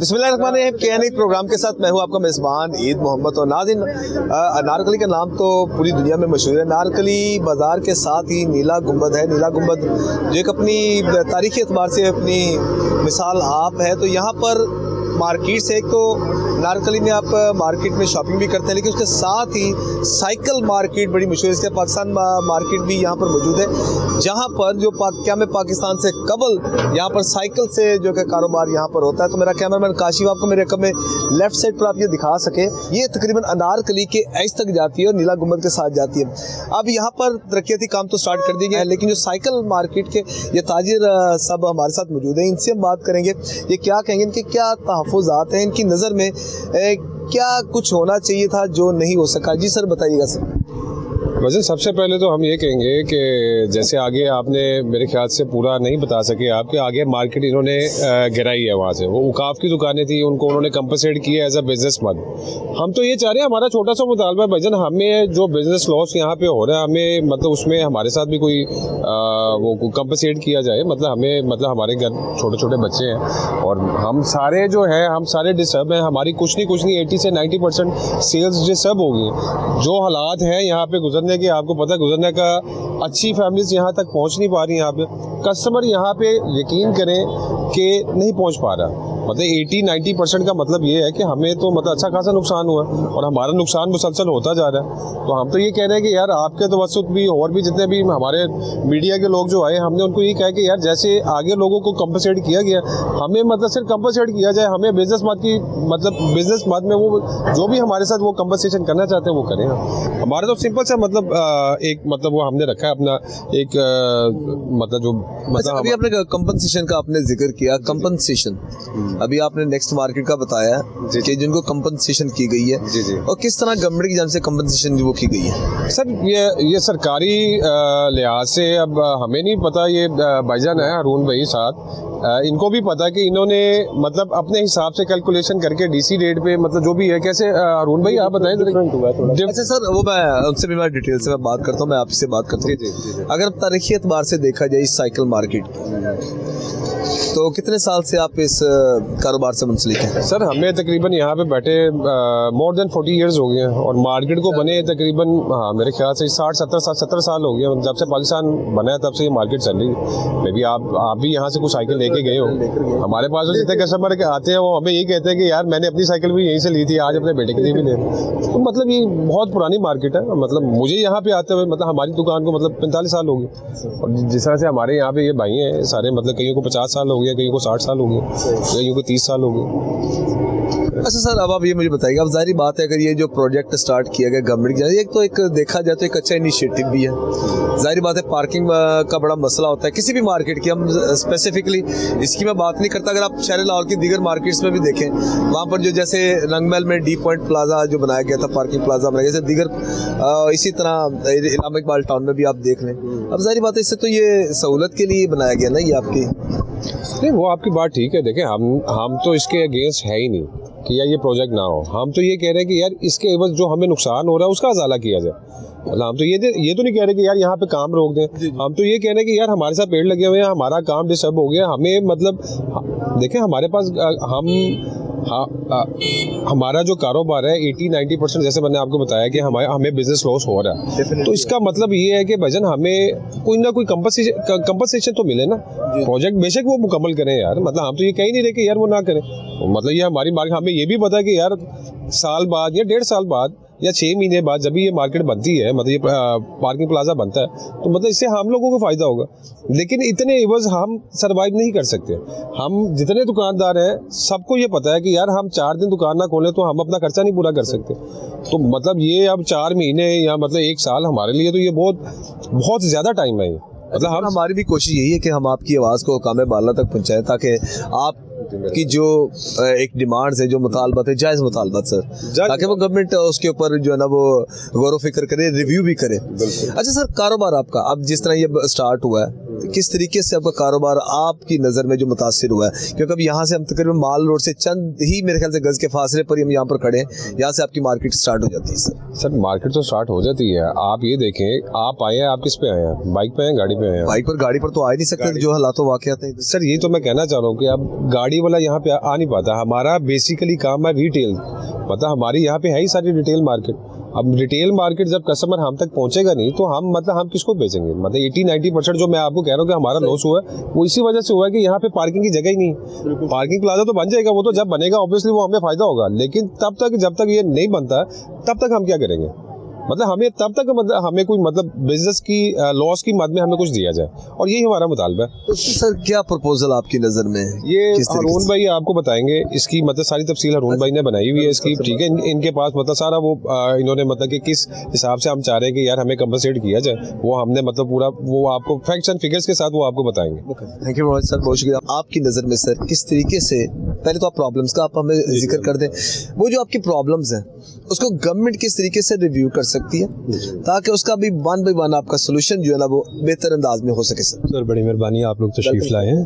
बिस्मिल्लाहिर्रहमानिर्रहीम के प्रोग्राम के साथ मैं हूं आपका मेज़बान ईद मोहम्मद। और नाज़रीन, अनारकली का नाम तो पूरी दुनिया में मशहूर है। अनारकली बाज़ार के साथ ही नीला गुंबद है। नीला गुंबद जो एक अपनी तारीख़ी एतबार से अपनी मिसाल आप है। तो यहाँ पर मार्केट से एक तो अनारकली में आप मार्केट में शॉपिंग भी करते हैं, लेकिन उसके साथ ही साइकिल मार्केट बड़ी मशहूर है। इसके पाकिस्तान मार्केट भी यहाँ पर मौजूद है, जहाँ पर जो क्या में पाकिस्तान से कबल यहाँ पर साइकिल से जो कि कारोबार यहाँ पर होता है। तो मेरा कैमरामैन काशिफ आपको मेरे रकम में लेफ्ट साइड पर आप ये दिखा सके, ये तकरीबन अनारकली के एज तक जाती है और नीला गुंबद के साथ जाती है। अब यहाँ पर तरक्याती काम तो स्टार्ट कर दिए गए हैं, लेकिन जो साइकिल मार्केट के ये ताजिर सब हमारे साथ मौजूद हैं। इनसे हम बात करेंगे, ये क्या कहेंगे, इनके क्या तहफ़्फ़ुज़ात हैं, इनकी नज़र में क्या कुछ होना चाहिए था जो नहीं हो सका। जी सर, बताइएगा सर। वजन सबसे पहले तो हम ये कहेंगे कि जैसे आगे आपने मेरे ख्याल से पूरा नहीं बता सके, आपके आगे मार्केट इन्होंने गिराई है। वहाँ से वो उकाफ की दुकानें थी, उनको उन्होंने कंपनसेट किया एज अ बिजनेस मैन। हम तो ये चाह रहे हैं, हमारा छोटा सा मुतालबा है भाईजान, हमें जो बिजनेस लॉस यहाँ पे हो रहा है, हमें मतलब उसमें हमारे साथ भी कोई वो कंपनसेट किया जाए। मतलब हमारे घर छोटे छोटे बच्चे हैं और हम सारे जो है हम सारे डिस्टर्ब हैं। हमारी कुछ नहीं 80 से 90% सेल्स डिस्टर्ब होगी। जो हालात हैं यहाँ पे गुजरने कि आपको पता है, गुजरने का अच्छी फैमिलीज यहाँ तक पहुँच नहीं पा रही। यहाँ पे कस्टमर यहाँ पे यकीन करें कि नहीं पहुँच पा रहा। मतलब 80-90% का मतलब ये है कि हमें तो मतलब अच्छा खासा नुकसान हुआ और हमारा नुकसान मुसलसल होता जा रहा है। तो हम तो ये कह रहे हैं कि यार आपके तवस्सुत भी और भी जितने भी हमारे मीडिया के लोग जो आए, हमने उनको ये कहा कि यार जैसे आगे लोगों को कंपनसेट किया गया, हमें मतलब सिर्फ कंपनसेट किया जाए। हमें बिजनेस मद में वो जो भी हमारे साथ वो कंपनसेशन करना चाहते हैं वो करें। हमारा तो सिंपल सा मतलब वो हमने रखा है अपना एक अभी आपने कंपनसेशन का आपने जिक्र किया, कंपनसेशन अभी आपने नेक्स्ट मार्केट का बताया कि जिनको कंपनसेशन की गई है, जी। और किस तरह गवर्नमेंट की जान से कंपनसेशन वो की गई है। सर ये सरकारी लिहाज से अब हमें नहीं पता। ये भाईजान है हारून भाई साथ, इनको भी पता कि इन्होंने मतलब अपने हिसाब से कैलकुलेशन करके डीसी रेट पे मतलब जो भी है। कैसे हारून भाई आप बताएं। अच्छा सर, वो मैं उनसे भी मैं डिटेल से मैं बात करता हूँ, मैं आपसे बात करता हूँ। अगर तारीखी एतबार से देखा जाए इस साइकिल मार्केट तो कितने साल से आप इस कारोबार से मुंसलिक हैं? सर हमें तकरीबन यहाँ पे बैठे मोर देन 40 ईयर्स हो गए हैं और मार्केट को बने तकरीबन मेरे ख्याल से 60-70 साल हो गए। जब से पाकिस्तान बना है तब से ये मार्केट चल रही है। मे बी आप भी यहाँ से कुछ साइकिल लेके गए हो। हमारे पास जो जितने कस्टमर आते हैं वो हमें यही कहते हैं कि यार मैंने अपनी साइकिल भी यहीं से ली थी, आज अपने बेटे के लिए भी ले। तो मतलब ये बहुत पुरानी मार्केट है। मतलब मुझे यहाँ पे आते हुए मतलब हमारी दुकान को मतलब 45 साल हो गए और जिस तरह से हमारे यहाँ पे ये भाई हैं सारे, मतलब कईयों को 50 साल हो गया, कईयों को 60 साल हो गए, कईयों को 30 साल हो गए। अच्छा सर, अब आप ये मुझे बताइएगा, अब जाहिर बात है अगर ये जो प्रोजेक्ट स्टार्ट किया गया गवर्नमेंट की, एक देखा जाए तो एक अच्छा इनिशिएटिव भी है। जाहिर बात है पार्किंग का बड़ा मसला होता है किसी भी मार्केट की। हम स्पेसिफिकली इसकी मैं बात नहीं करता, अगर आप शहर लाहौर की दीगर मार्केट्स में भी देखें, वहाँ पर जो जैसे रंगमहल में डी पॉइंट प्लाजा जो बनाया गया था, पार्किंग प्लाजा बनाया गया, जैसे दीगर इसी तरह इलामा इकबाल टाउन में भी आप देख लें। अब जाहिर बात है इससे तो ये सहूलत के लिए बनाया गया ना, ये आपकी नहीं, वो आपकी बात ठीक है। देखें हम तो इसके अगेंस्ट है ही नहीं कि यार ये प्रोजेक्ट ना हो। हम तो ये कह रहे हैं कि यार इसके एवज जो हमें नुकसान हो रहा है उसका अजाला किया जाए। मतलब हम तो ये तो नहीं कह रहे कि यार यहाँ पे काम रोक दें। हम तो ये कह रहे हैं कि यार हमारे साथ पेड़ लगे हुए हैं, हमारा काम डिस्टर्ब हो गया। हमें मतलब देखें हमारे पास हमारा जो कारोबार है 80-90% जैसे मैंने आपको बताया कि हमें बिजनेस लॉस हो रहा है। तो इसका मतलब ये है कि भजन हमें कोई ना कोई कंपनसेशन तो मिले ना। प्रोजेक्ट बेशक वो मुकम्मल करें यार, मतलब हम तो ये कह ही नहीं रहे कि यार वो ना करें। मतलब ये हमारी मार्केट, हमें ये भी पता है कि यार साल बाद या 1.5 साल बाद या 6 महीने बाद जब भी ये मार्केट बनती है, मतलब ये पार्किंग प्लाजा बनता है, तो मतलब इससे हम लोगों को फ़ायदा होगा। लेकिन इतने एवज हम सरवाइव नहीं कर सकते। हम जितने दुकानदार हैं सबको ये पता है कि यार हम 4 दिन दुकान ना खोलें तो हम अपना खर्चा नहीं पूरा कर सकते। तो मतलब ये अब 4 महीने या मतलब 1 साल हमारे लिए तो ये बहुत ज़्यादा टाइम है। मतलब हमारी भी कोशिश यही है कि हम आपकी आवाज़ को कामे बाला तक पहुँचाएँ, ताकि आप की जो एक डिमांड्स है, जो मुतालबत है, जायज़ मुतालबत सर, ताकि वो गवर्नमेंट उसके ऊपर जो है ना वो गौर व फिक्र करे, रिव्यू भी करे। अच्छा सर, कारोबार आपका अब जिस तरह ये स्टार्ट हुआ है, किस तरीके से आपका कारोबार आपकी नज़र में जो मुतासिर हुआ है, क्योंकि अब यहाँ से हम तकरीबन माल रोड से चंद ही मेरे ख्याल से गज़ के फासले पर हम यहाँ पर खड़े हैं, यहाँ से आपकी मार्केट स्टार्ट हो जाती है सर मार्केट तो स्टार्ट हो जाती है। आप ये देखें, आप आए हैं, आप किस पे आए हैं, बाइक पे आए हैं, गाड़ी पे आए हैं? गाड़ी पर तो आ ही नहीं सकते जो हालातों वाक़यात हैं। सर ये तो मैं कहना चाह रहा हूँ कि अब गाड़ी वाला यहाँ पे आ नहीं पाता। हमारा बेसिकली काम है रिटेल, मतलब हमारी यहाँ पे है ही सारी रिटेल मार्केट। अब रिटेल मार्केट जब कस्टमर हम तक पहुंचेगा नहीं तो हम किसको बेचेंगे? मतलब 80-90% जो मैं आपको कह रहा हूँ कि हमारा लॉस हुआ है वो इसी वजह से हुआ है कि यहाँ पे पार्किंग की जगह ही नहीं। पार्किंग प्लाजा तो बन जाएगा, वो तो जब बनेगा ऑब्वियसली वो हमें फायदा होगा, लेकिन जब तक ये नहीं बनता तब तक हम क्या करेंगे? मतलब हमें तब तक मतलब हमें कोई मतलब बिजनेस की लॉस की मद में हमें कुछ दिया जाए, और यही हमारा मुतालबा है। तो सर क्या प्रपोजल आपकी नज़र में है? ये हरून भाई आपको बताएंगे इसकी मतलब सारी तफसील हरून भाई ने बनाई हुई है इसकी, ठीक है। इनके पास मतलब सारा वो इन्होंने मतलब कि किस हिसाब से हम चाह रहे हैं कि यार हमें कंपनसेट किया जाए, वो हमने मतलब पूरा वो आपको फैक्ट्स एंड फिगर्स के साथ वो आपको बताएंगे। थैंक यू सर, बहुत शुक्रिया। आपकी नज़र में सर किस तरीके से, पहले तो आप प्रॉब्लम्स का आप हमें जिक्र कर दें, वो जो आपकी प्रॉब्लम्स हैं उसको गवर्नमेंट किस तरीके से रिव्यू कर सकती है ताकि उसका भी वन बाय वन आपका सोल्यूशन जो है ना वो बेहतर अंदाज में हो सके? सर बड़ी मेहरबानी, आप लोग तशरीफ़ लाए हैं।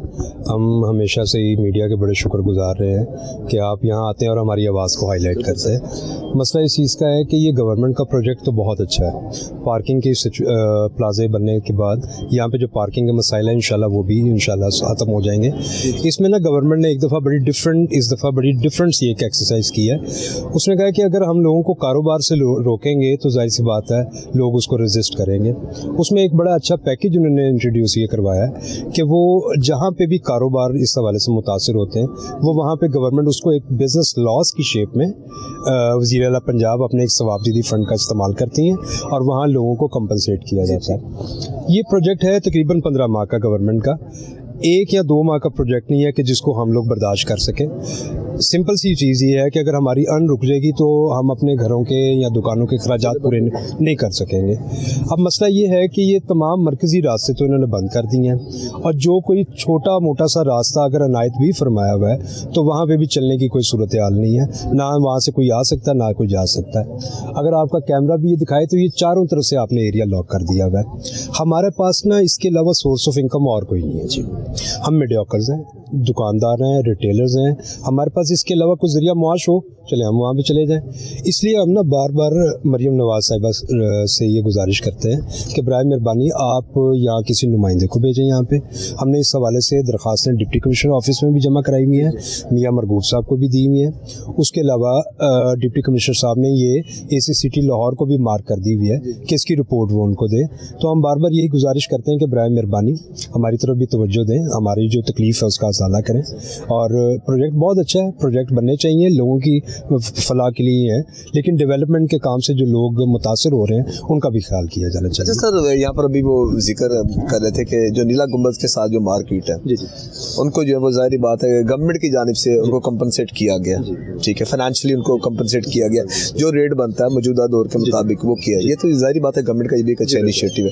हम हमेशा से ही मीडिया के बड़े शुक्रगुजार रहे हैं कि आप यहाँ आते हैं और हमारी आवाज़ को हाईलाइट करते हैं। मसला इस चीज़ का है कि ये गवर्नमेंट का प्रोजेक्ट तो बहुत अच्छा है। पार्किंग के प्लाजे बनने के बाद यहाँ पे जो पार्किंग के मसाइल हैं इंशाल्लाह वो भी इंशाल्लाह ख़त्म हो जाएंगे। इसमें ना गवर्नमेंट ने इस दफ़ा बड़ी डिफरेंट सी एक एक्सरसाइज की है। उसने कहा कि अगर हम लोगों को कारोबार से रोकेंगे तो जाहिर सी बात है लोग उसको रेजिस्ट करेंगे। उसमें एक बड़ा अच्छा पैकेज उन्होंने इंट्रोड्यूस ये करवाया है कि वो जहाँ पे भी कारोबार इस हवाले से मुतासिर होते हैं वो वहाँ पे गवर्नमेंट उसको एक बिज़नेस लॉस की शेप में वज़ीर आला पंजाब अपने एक सवाबदीदी फ़ंड का इस्तेमाल करती हैं और वहाँ लोगों को कंपनसेट किया जाता है। ये प्रोजेक्ट है तकरीबन 15 माह का गवर्नमेंट का, 1 या 2 माह का प्रोजेक्ट नहीं है कि जिसको हम लोग बर्दाश्त कर सकें। सिंपल सी चीज़ ये है कि अगर हमारी अर्न रुक जाएगी तो हम अपने घरों के या दुकानों के खर्चात पूरे नहीं कर सकेंगे। अब मसला ये है कि ये तमाम मरकज़ी रास्ते तो इन्होंने बंद कर दिए हैं और जो कोई छोटा मोटा सा रास्ता अगर अनायत भी फरमाया हुआ है तो वहाँ पे भी चलने की कोई सूरत हाल नहीं है, ना वहाँ से कोई आ सकता ना कोई जा सकता है। अगर आपका कैमरा भी ये दिखाए तो ये चारों तरफ से आपने एरिया लॉक कर दिया हुआ है। हमारे पास ना इसके अलावा सोर्स ऑफ इनकम और कोई नहीं है जी। हम मीडियोकर्स हैं, दुकानदार हैं, रिटेलर्स हैं, हमारे पास इसके अलावा कुछ ज़रिया मुआश हो चले हम वहाँ पे चले जाएं। इसलिए हम ना बार बार मरियम नवाज़ साहिबा से ये गुजारिश करते हैं कि बराए मेहरबानी आप यहाँ किसी नुमाइंदे को भेजें। यहाँ पे हमने इस हवाले से दरख्वास्तें डिप्टी कमिश्नर ऑफिस में भी जमा कराई हुई हैं, मियाँ मरगूब साहब को भी दी हुई हैं। उसके अलावा डिप्टी कमिश्नर साहब ने ये ACCT लाहौर को भी मार्क कर दी हुई है कि इसकी रिपोर्ट वो उनको दें। तो हम बार बार यही गुजारिश करते हैं कि बराए मेहरबानी हमारी तरफ भी तवज्जो दें, हमारी जो तकलीफ़ है उसका अज़ाला करें। और प्रोजेक्ट बहुत अच्छा है, प्रोजेक्ट बनने चाहिए, लोगों की फलाह के लिए है, लेकिन डेवलपमेंट के काम से जो लोग मुतासर हो रहे हैं उनका भी ख्याल किया जाना चाहिए। अच्छा सर, यहाँ पर अभी वो जिक्र कर रहे थे कि जो नीला गुंबद के साथ जो मार्केट है जी उनको जो है वो ज़ाहिर बात है गवर्नमेंट की जानिब से उनको कंपनसेट किया गया, ठीक है, फाइनेंशियली उनको कंपनसेट किया गया, जो रेट बनता है मौजूदा दौर के मुताबिक वो किया। ये तो ज़ाहिर बात है गवर्नमेंट का ये भी एक अच्छा इनिशिएटिव है।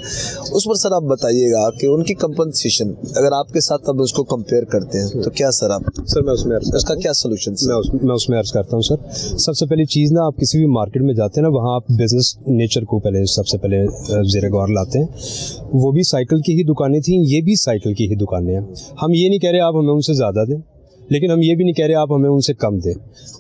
उस पर सर आप बताइएगा कि उनकी कंपनसेशन अगर आपके साथ तब उसको कंपेयर करते हैं तो क्या सर आप मैं उसमें उसका क्या सोल्यूशन? मैं उसमें अर्ज़ करता हूँ सर। सबसे पहली चीज़ ना, आप किसी भी मार्केट में जाते हैं ना वहाँ आप बिज़नेस नेचर को पहले सबसे पहले ज़ेर गौर लाते हैं। वो भी साइकिल की ही दुकानें थी, ये भी साइकिल की ही दुकानें हैं। हम ये नहीं कह रहे आप हमें उनसे ज़्यादा दें, लेकिन हम ये भी नहीं कह रहे आप हमें उनसे कम दें।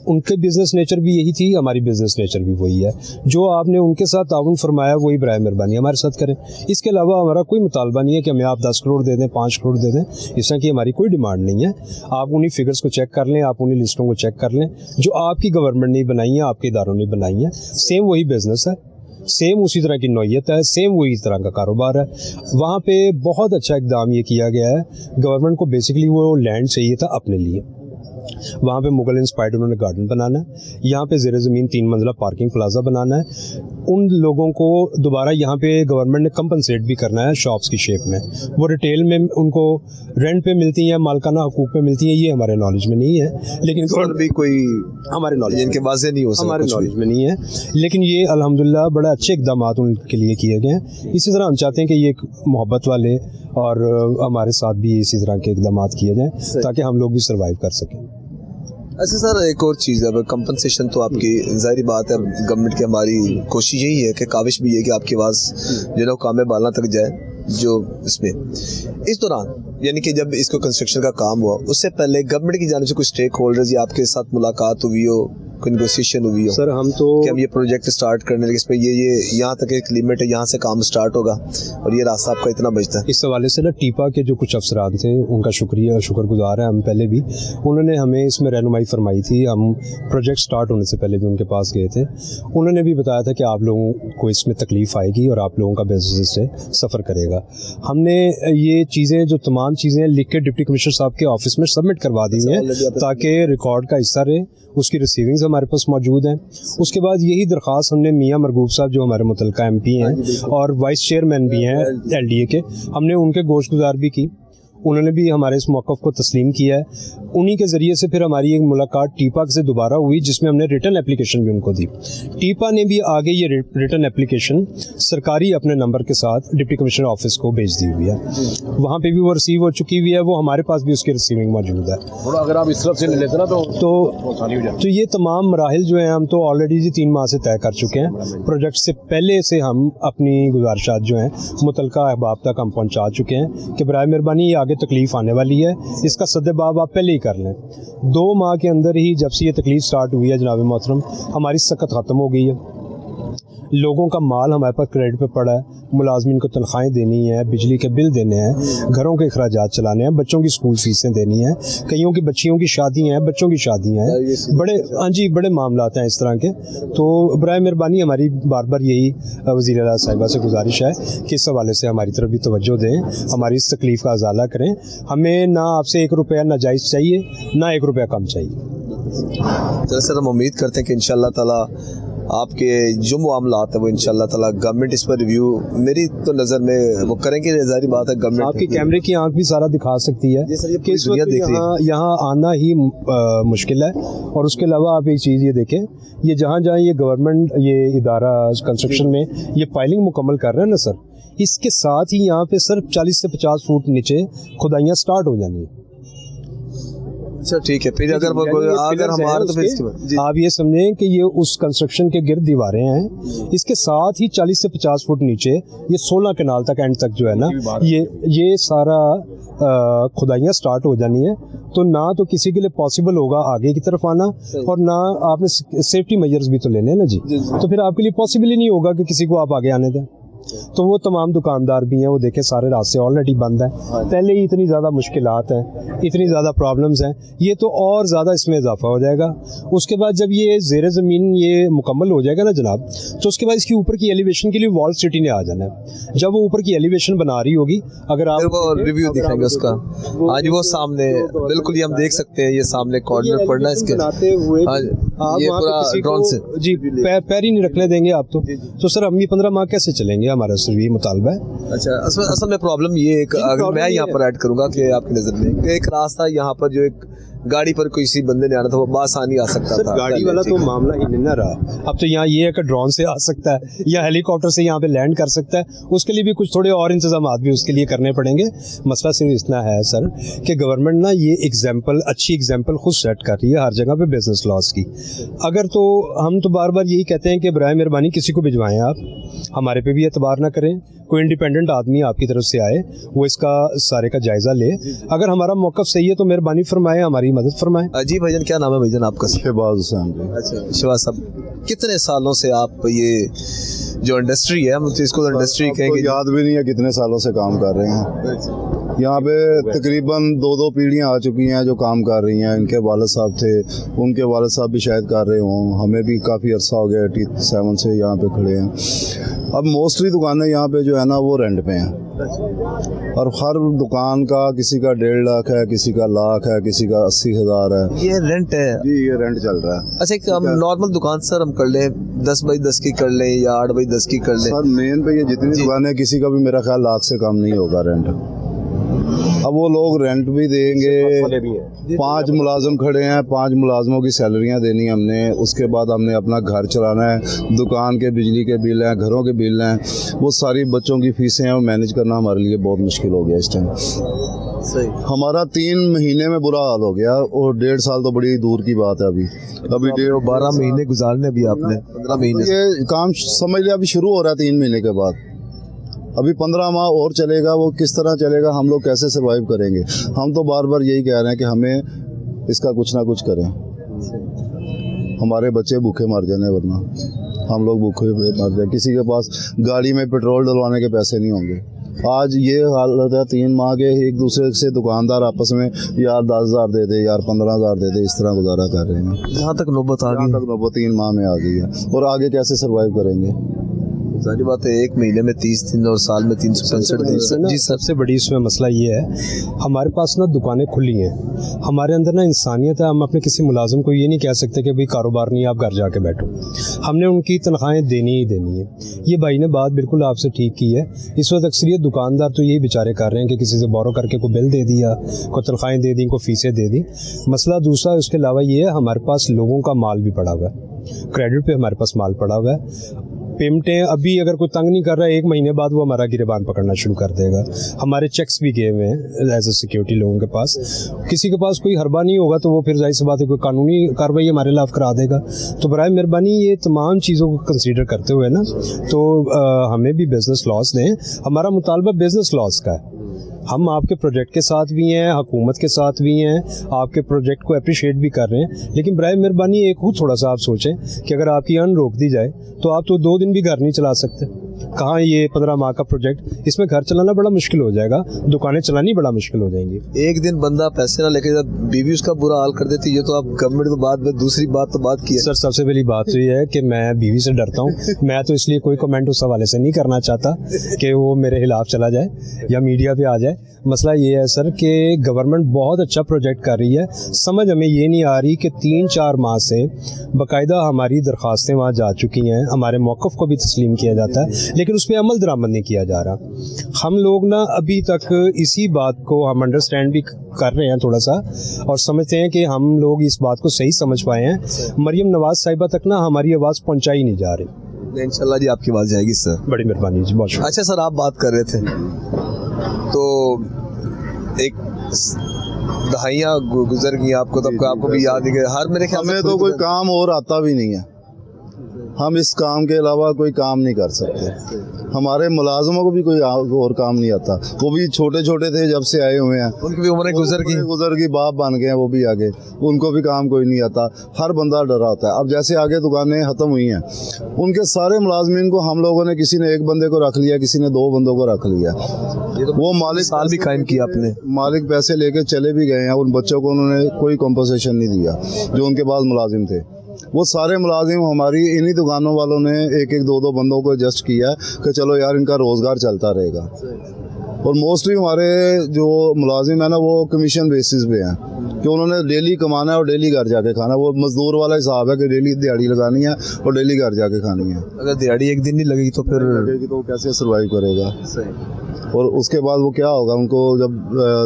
उनके बिज़नेस नेचर भी यही थी, हमारी बिज़नेस नेचर भी वही है। जो आपने उनके साथ ताउन फरमाया वही बराए मेहरबानी हमारे साथ करें। इसके अलावा हमारा कोई मुतालबा नहीं है कि हमें आप 10 करोड़ दे दें, 5 करोड़ दे दें, इस तरह की हमारी कोई डिमांड नहीं है। आप उन्हीं फिगर्स को चेक कर लें, आप उन्हीं लिस्टों को चेक कर लें जो आपकी गवर्नमेंट ने बनाई है, आपके इदारों ने बनाई है। सेम वही बिज़नेस है, सेम उसी तरह की नौयत है, सेम वही तरह का कारोबार है। वहाँ पे बहुत अच्छा इक़दाम ये किया गया है। गवर्नमेंट को बेसिकली वो लैंड चाहिए था अपने लिए, वहाँ पे मुगल इंस्पायर्ड उन्होंने गार्डन बनाना है, यहाँ पे ज़ेर ज़मीन 3 मंजिला पार्किंग प्लाजा बनाना है। उन लोगों को दोबारा यहाँ पे गवर्नमेंट ने कंपनसेट भी करना है शॉप्स की शेप में। वो रिटेल में उनको रेंट पे मिलती हैं, मालकाना हकूक पे मिलती हैं, ये हमारे नॉलेज में नहीं है, लेकिन भी कोई हमारे नॉलेज इनके वाज़ेह नहीं हो सकता, हमारे नॉलेज में नहीं है, लेकिन ये अल्हम्दुलिल्लाह बड़ा अच्छे इक़दाम उनके लिए किए गए हैं। इसी तरह हम चाहते हैं कि ये मोहब्बत वाले और हमारे साथ भी इसी तरह के इक़दाम किए जाएँ ताकि हम लोग भी सर्वाइव कर सकें। अच्छा सर, एक और चीज़ है, कंपनसेशन तो आपकी ज़ाहिर बात है गवर्नमेंट की हमारी कोशिश यही है कि काविश भी है कि आपकी आवाज़ जो है काम बाला तक जाए। जो इसमें इस दौरान यानी कि जब इसको कंस्ट्रक्शन का काम हुआ उससे पहले गवर्नमेंट की जानिब से कुछ स्टेक होल्डर्स या आपके साथ मुलाकात हुई हो, कोई नेगोशिएशन हुई हो सर हम तो कि हम ये प्रोजेक्ट स्टार्ट करने लगे, इसमें ये यहाँ तक एक लिमिट है, यहाँ से काम स्टार्ट होगा और ये रास्ता आपका इतना बचता है? इस हवाले से ना टीपा के जो कुछ अफसरान थे उनका शुक्रिया और शुक्रगुजार हैं हम पहले भी, उन्होंने हमें इसमें रहनुमाई फरमाई थी। हम प्रोजेक्ट स्टार्ट होने से पहले भी उनके पास गए थे, उन्होंने भी बताया था कि आप लोगों को इसमें तकलीफ़ आएगी और आप लोगों का बिजनेस से सफ़र करेगा। हमने ये चीज़ें जो तमाम चीज़ें लिख के डिप्टी कमिश्नर साहब के ऑफिस में सबमिट करवा दी हैं ताकि रिकॉर्ड का हिस्सा रहे, उसकी रिसीविंग्स हमारे पास मौजूद हैं। उसके बाद यही दरख्वास्त हमने मियाँ मरगूब साहब जो हमारे मुतलका MP हैं और वाइस चेयरमैन भी हैं LDA के, हमने उनके गोशगुजार भी की, उन्होंने भी हमारे इस मौक़िफ़ को तस्लीम किया है। उन्हीं के ज़रिए से फिर हमारी एक मुलाकात टीपा से दोबारा हुई जिसमें हमने रिटन एप्लीकेशन भी उनको दी। टीपा ने भी आगे ये रिटन एप्लीकेशन सरकारी अपने नंबर के साथ डिप्टी कमिश्नर ऑफिस को भेज दी हुई है, वहाँ पे भी वो रिसीव हो चुकी हुई है, वो हमारे पास भी उसकी रिसीविंग मौजूद है। थोड़ा अगर आप इस तरफ से ले लेते ना तो ये तमाम मराहिल जो हैं हम तो ऑलरेडी जी 3 माह से तय कर चुके हैं। प्रोजेक्ट से पहले से हम अपनी गुजारिशात जो हैं मुतलका अहबाब तक हम पहुँचा चुके हैं कि बराए मेहरबानी ये आगे तकलीफ़ आने वाली है, इसका सद्देबाब आप पहले ही कर लें। 2 माह के अंदर ही जब से ये तकलीफ़ स्टार्ट हुई है जनाब मोहतरम, हमारी सकत ख़त्म हो गई है। लोगों का माल हमारे पास क्रेडिट पे पड़ा है, मुलाजमीन को तनख्वाहें देनी है, बिजली के बिल देने हैं, घरों के अखराजात चलाने हैं, बच्चों की स्कूल फीसें देनी हैं, कईयों की बच्चियों की शादी हैं, बच्चों की शादी हैं, बड़े हाँ जी बड़े मामलात हैं इस तरह के। तो बराए मेहरबानी हमारी बार बार यही वज़ीर आला साहिबा से गुजारिश है कि इस हवाले से हमारी तरफ भी तवज्जो दें, हमारी इस तकलीफ़ का अजाला करें। हमें ना आपसे 1 रुपया नाजायज़ चाहिए, ना 1 रुपया कम चाहिए। दरअसल हम उम्मीद करते हैं कि इंशाअल्लाह ताला आपके जो मामलात है वो इंशाअल्लाह ताला गवर्नमेंट इस पर रिव्यू मेरी तो नज़र में वो करेंगे। ज़ाहिर बात है गवर्नमेंट आपकी कैमरे की आंख भी सारा दिखा सकती है कि इस वक्त यहाँ आना ही मुश्किल है। और उसके अलावा आप एक चीज़ ये देखें, ये जहाँ ये गवर्नमेंट ये इदारा कंस्ट्रक्शन में ये पाइलिंग मुकम्मल कर रहे हैं ना सर, इसके साथ ही यहाँ पे सिर्फ 40 से 50 फुट नीचे खुदाइयाँ स्टार्ट हो जानी है। अच्छा ठीक है, फिर अगर हमारे तो फिर आप ये समझें कि ये उस कंस्ट्रक्शन के गिर्द दीवारें हैं, इसके साथ ही 40 से 50 फुट नीचे ये 16 कनाल तक एंड तक जो है ना ये सारा खुदाइयाँ स्टार्ट हो जानी है। तो ना तो किसी के लिए पॉसिबल होगा आगे की तरफ आना और ना आपने सेफ्टी मेजर्स भी तो लेने हैं ना जी, तो फिर आपके लिए पॉसिबल ही नहीं होगा कि किसी को आप आगे आने दें। तो वो तमाम दुकानदार भी हैं, वो देखें सारे रास्ते ऑलरेडी बंद हैं, पहले ही इतनी ज़्यादा मुश्किलात हैं, इतनी ज़्यादा प्रॉब्लम्स हैं, ये तो और ज़्यादा इसमें इजाफा हो जाएगा। उसके बाद जब ये ज़ेर ज़मीन ये मुकम्मल हो जाएगा ना जनाब, तो उसके बाद इसकी ऊपर की एलिवेशन के लिए वॉल सिटी ने आ जाना है। जब वो ऊपर की एलिवेशन बना रही होगी, अगर आप वो रिव्यू दिखाएंगे उसका, आज वो सामने बिल्कुल ये हम देख सकते हैं, ये सामने कॉर्नर पड़ना है इसके आप ये वहाँ पे पूरा किसी ड्रोन को से जी पैर ही नहीं रखने देंगे आप तो सर हम ये 15 माह कैसे चलेंगे, हमारा सिर्फ ये मुतालबा है। अच्छा असल में प्रॉब्लम ये एक अगर मैं यहाँ पर ऐड करूँगा कि आपकी नज़र में कि एक रास्ता यहाँ पर जो एक गाड़ी पर किसी बंदे ने आना था वो बासानी आ सकता था, गाड़ी वाला तो मामला ही नहीं ना रहा। अब तो यहाँ ये है कि ड्रोन से आ सकता है या हेलीकॉप्टर से यहाँ पे लैंड कर सकता है, उसके लिए भी कुछ थोड़े और इंतजाम भी उसके लिए करने पड़ेंगे। मसला सिर्फ इतना है सर कि गवर्नमेंट ना ये एग्जाम्पल अच्छी एग्जाम्पल खुद सेट कर रही है हर जगह पे बिजनेस लॉस की। अगर तो हम तो बार बार यही कहते हैं कि बराए मेहरबानी किसी को भिजवाएं, आप हमारे पे भी एतबार ना करें, कोई इंडिपेंडेंट आदमी आपकी तरफ से आए वो इसका सारे का जायज़ा ले, अगर हमारा मौक़िफ़ सही है तो मेहरबानी फरमाएं, हमारी मदद फरमाएं। जी भाईजान क्या नाम है भाईजान आपका? शहबाज हुसैन। अच्छा शहबाज साहब, कितने सालों से आप ये जो इंडस्ट्री है हम तो इसको इंडस्ट्री कहेंगे, याद भी नहीं है कितने सालों से काम कर रहे हैं यहाँ पे, तकरीबन 2 पीढ़ियाँ आ चुकी हैं जो काम कर रही हैं। इनके वालिद साहब थे, उनके वालिद साहब भी शायद कर रहे हों, हमें भी काफ़ी अरसा हो गया 87 से यहाँ पे खड़े हैं। अब मोस्टली दुकानें यहाँ पे जो है ना वो रेंट पे हैं और हर दुकान का किसी का 1.5 लाख है, किसी का लाख है, किसी का 80,000 है। ये रेंट है जी, ये रेंट चल रहा है। अच्छा एक हम नॉर्मल दुकान सर हम कर लें 10 बाई 10 की कर लें या 8 बाई 10 की कर लें सर, मेन पे ये जितनी दुकानें हैं किसी का भी मेरा ख्याल लाख से कम नहीं होगा रेंट। अब वो लोग रेंट भी देंगे, 5 मुलाजिम खड़े हैं, 5 मुलाजमों की सैलरियां देनी हमने, उसके बाद हमने अपना घर चलाना है, दुकान के बिजली के बिल हैं, घरों के बिल हैं, वो सारी बच्चों की फीसें हैं, वो मैनेज करना हमारे लिए बहुत मुश्किल हो गया इस टाइम। हमारा 3 महीने में बुरा हाल हो गया और 1.5 साल तो बड़ी दूर की बात है। अभी 12 महीने गुजारने भी आपने 15 महीने ये काम समझ लिया अभी शुरू हो रहा है 3 महीने के बाद। अभी 15 माह और चलेगा, वो किस तरह चलेगा, हम लोग कैसे सर्वाइव करेंगे। हम तो बार बार यही कह रहे हैं कि हमें इसका कुछ ना कुछ करें, हमारे बच्चे भूखे मर जाने, वरना हम लोग भूखे मर जाए। किसी के पास गाड़ी में पेट्रोल डलवाने के पैसे नहीं होंगे। आज ये हालत है, 3 माह के एक दूसरे से दुकानदार आपस में यार 10,000 दे दे, यार 15,000 दे दे, इस तरह गुजारा कर रहे हैं। जहाँ तक नौबत आ गई, तक नौबत 3 माह में आ गई है, और आगे कैसे सर्वाइव करेंगे। सारी बात है, एक महीने में 30 दिन और साल में 365 दिन। जी, सबसे बड़ी इसमें मसला ये है, हमारे पास ना दुकानें खुली हैं, हमारे अंदर ना इंसानियत है। हम अपने किसी मुलाजिम को ये नहीं कह सकते कि भाई कारोबार नहीं, आप घर जाके बैठो। हमने उनकी तनख्वाहें देनी ही देनी है। ये भाई ने बात बिल्कुल आपसे ठीक की है। इस वक्त अक्सरियत दुकानदार तो यही बेचारे कर रहे हैं कि किसी से बोरो करके कोई बिल दे दिया, कोई तनख्वाहें दे दी, कोई फीसें दे दी। मसला दूसरा उसके अलावा ये है, हमारे पास लोगों का माल भी पड़ा हुआ है, क्रेडिट पे हमारे पास माल पड़ा हुआ है। पेमेंटें अभी अगर कोई तंग नहीं कर रहा है, 1 महीने बाद वो हमारा गिरबान पकड़ना शुरू कर देगा। हमारे चेक्स भी गए हुए हैं एज ए सिक्योरिटी लोगों के पास। किसी के पास कोई हरबा नहीं होगा तो वो फिर जाहिर सी बात है कोई कानूनी कार्रवाई हमारे खिलाफ करा देगा। तो बराए मेहरबानी ये तमाम चीज़ों को कंसीडर करते हुए ना, तो हमें भी बिज़नेस लॉस दें। हमारा मुतालबा बिज़नेस लॉस का है। हम आपके प्रोजेक्ट के साथ भी हैं, हुकूमत के साथ भी हैं, आपके प्रोजेक्ट को अप्रिशिएट भी कर रहे हैं, लेकिन बराए मेहरबानी एक खुद थोड़ा सा आप सोचें कि अगर आपकी अर्न रोक दी जाए तो आप तो 2 दिन भी घर नहीं चला सकते। कहाँ ये 15 माह का प्रोजेक्ट, इसमें घर चलाना बड़ा मुश्किल हो जाएगा, दुकानें चलानी बड़ा मुश्किल हो जाएंगी। एक दिन बंदा पैसे ना लेके बीवी उसका बुरा हाल कर देती, ये तो आप गवर्नमेंट को बात में दूसरी बात की है। सर, सबसे पहली बात तो ये है कि मैं बीवी से डरता हूँ। मैं तो इसलिए कोई कमेंट उस हवाले से नहीं करना चाहता कि वो मेरे खिलाफ चला जाए या मीडिया पे आ जाए। मसला ये है सर कि गवर्नमेंट बहुत अच्छा प्रोजेक्ट कर रही है, समझ हमें ये नहीं आ रही कि 3-4 माह से बाकायदा हमारी दरख्वास्तें वहाँ जा चुकी हैं, हमारे मौक़िफ़ को भी तस्लीम किया जाता है, लेकिन उस पर अमल दरामद नहीं किया जा रहा। हम लोग ना अभी तक इसी बात को हम अंडरस्टैंड भी कर रहे हैं थोड़ा सा, और समझते हैं कि हम लोग इस बात को सही समझ पाए हैं। मरियम नवाज़ साहिबा तक ना हमारी आवाज़ पहुँचाई नहीं जा रही। इंशाल्लाह जी आपकी बात जाएगी सर। बड़ी मेहरबानी जी, बहुत शुक्रिया। अच्छा सर, आप बात कर रहे थे तो एक दहाइयाँ गुजर गई आपको, तब आपको भी याद है। हर मेरे ख्याल हमें तो कोई काम और आता भी नहीं है, हम इस काम के अलावा कोई काम नहीं कर सकते। हमारे मुलाजमों को भी कोई और काम नहीं आता, वो भी छोटे छोटे थे जब से आए हुए हैं, उनकी भी उम्रें गुजर गई, बाप बन गए हैं, वो भी आगे, उनको भी काम कोई नहीं आता। हर बंदा डरा होता है। अब जैसे आगे दुकानें ख़त्म हुई हैं, उनके सारे मुलाजमीन को हम लोगों ने, किसी ने 1 बंदे को रख लिया, किसी ने 2 बंदों को रख लिया। वो मालिक साल भी कायम किया आपने, मालिक पैसे लेके चले भी गए हैं, उन बच्चों को उन्होंने कोई कंपनसेशन नहीं दिया जो उनके पास मुलाजिम थे। वो सारे मुलाजिम हमारी इन्हीं दुकानों वालों ने 1-1, 2-2 बंदों को एडजस्ट किया कि चलो यार इनका रोज़गार चलता रहेगा। और मोस्टली हमारे जो मुलाजिम है ना, वो कमीशन बेसिस पे हैं कि उन्होंने डेली कमाना है और डेली घर जाके खाना। वो मजदूर वाला हिसाब है कि डेली दिहाड़ी लगानी है और डेली घर जाके खानी है। अगर दिहाड़ी एक दिन नहीं लगेगी तो फिर तो कैसे सर्वाइव करेगा। और उसके बाद वो क्या होगा, उनको जब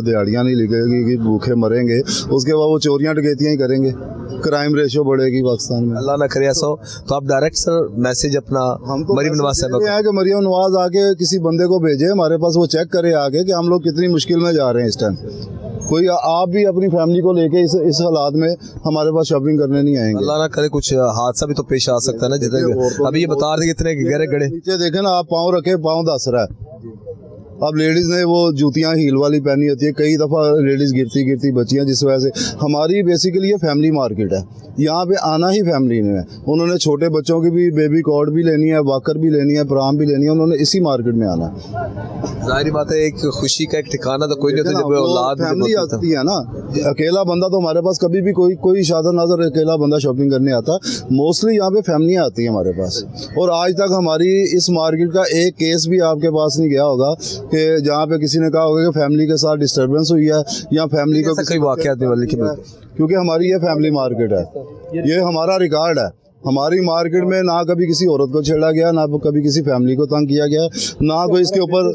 दिहाड़ियाँ नहीं लगेगी कि भूखे मरेंगे, उसके बाद वो चोरियाँ डकैतियाँ ही करेंगे, क्राइम रेशो बढ़ेगी पाकिस्तान में। अल्लाह ना करे ऐसा हो। तो आप डायरेक्ट सर मैसेज अपना मरियम नवाज साहब को है कि मरियम नवाज आके किसी बंदे को भेजे हमारे पास, वो चेक करे आके कि हम लोग कितनी मुश्किल में जा रहे हैं इस टाइम। कोई आप भी अपनी फैमिली को लेके इस हालात में हमारे पास शॉपिंग करने नहीं आएंगे। अल्लाह ना करे कुछ हादसा भी तो पेश आ सकता है ना। जितने अभी ये बता रहे इतने गहरे गड़े, नीचे देखे ना आप, पाँव रखे, पाँव धस रहा है। अब लेडीज़ ने वो जूतियाँ हील वाली पहनी होती है, कई दफ़ा लेडीज़ गिरती बची हैं, जिस वजह से हमारी बेसिकली ये फैमिली मार्केट है। यहाँ पे आना ही फैमिली ने है। उन्होंने छोटे बच्चों की भी बेबी कॉर्ड भी लेनी है, वाकर भी लेनी है, प्राम भी लेनी है, उन्होंने इसी मार्केट में आना है। जाहिर बात है एक खुशी का एक ठिकाना तो कोई नहीं होता जब औलाद फैमिली आती है ना। अकेला बंदा तो हमारे पास कभी भी कोई शादा नाजर अकेला बंदा शॉपिंग करने आता। मोस्टली यहाँ पे फैमिलियाँ आती हैं हमारे पास। और आज तक हमारी इस मार्केट का एक केस भी आपके पास नहीं गया होगा कि जहाँ पे किसी ने कहा होगा कि फैमिली के साथ डिस्टर्बेंस हुई है या फैमिली को कोई वाकया नहीं वाली, क्योंकि हमारी ये फैमिली मार्केट है, ये हमारा रिकॉर्ड है। हमारी मार्केट में ना कभी किसी औरत को छेड़ा गया, ना कभी किसी फैमिली को तंग किया गया, ना कोई इसके ऊपर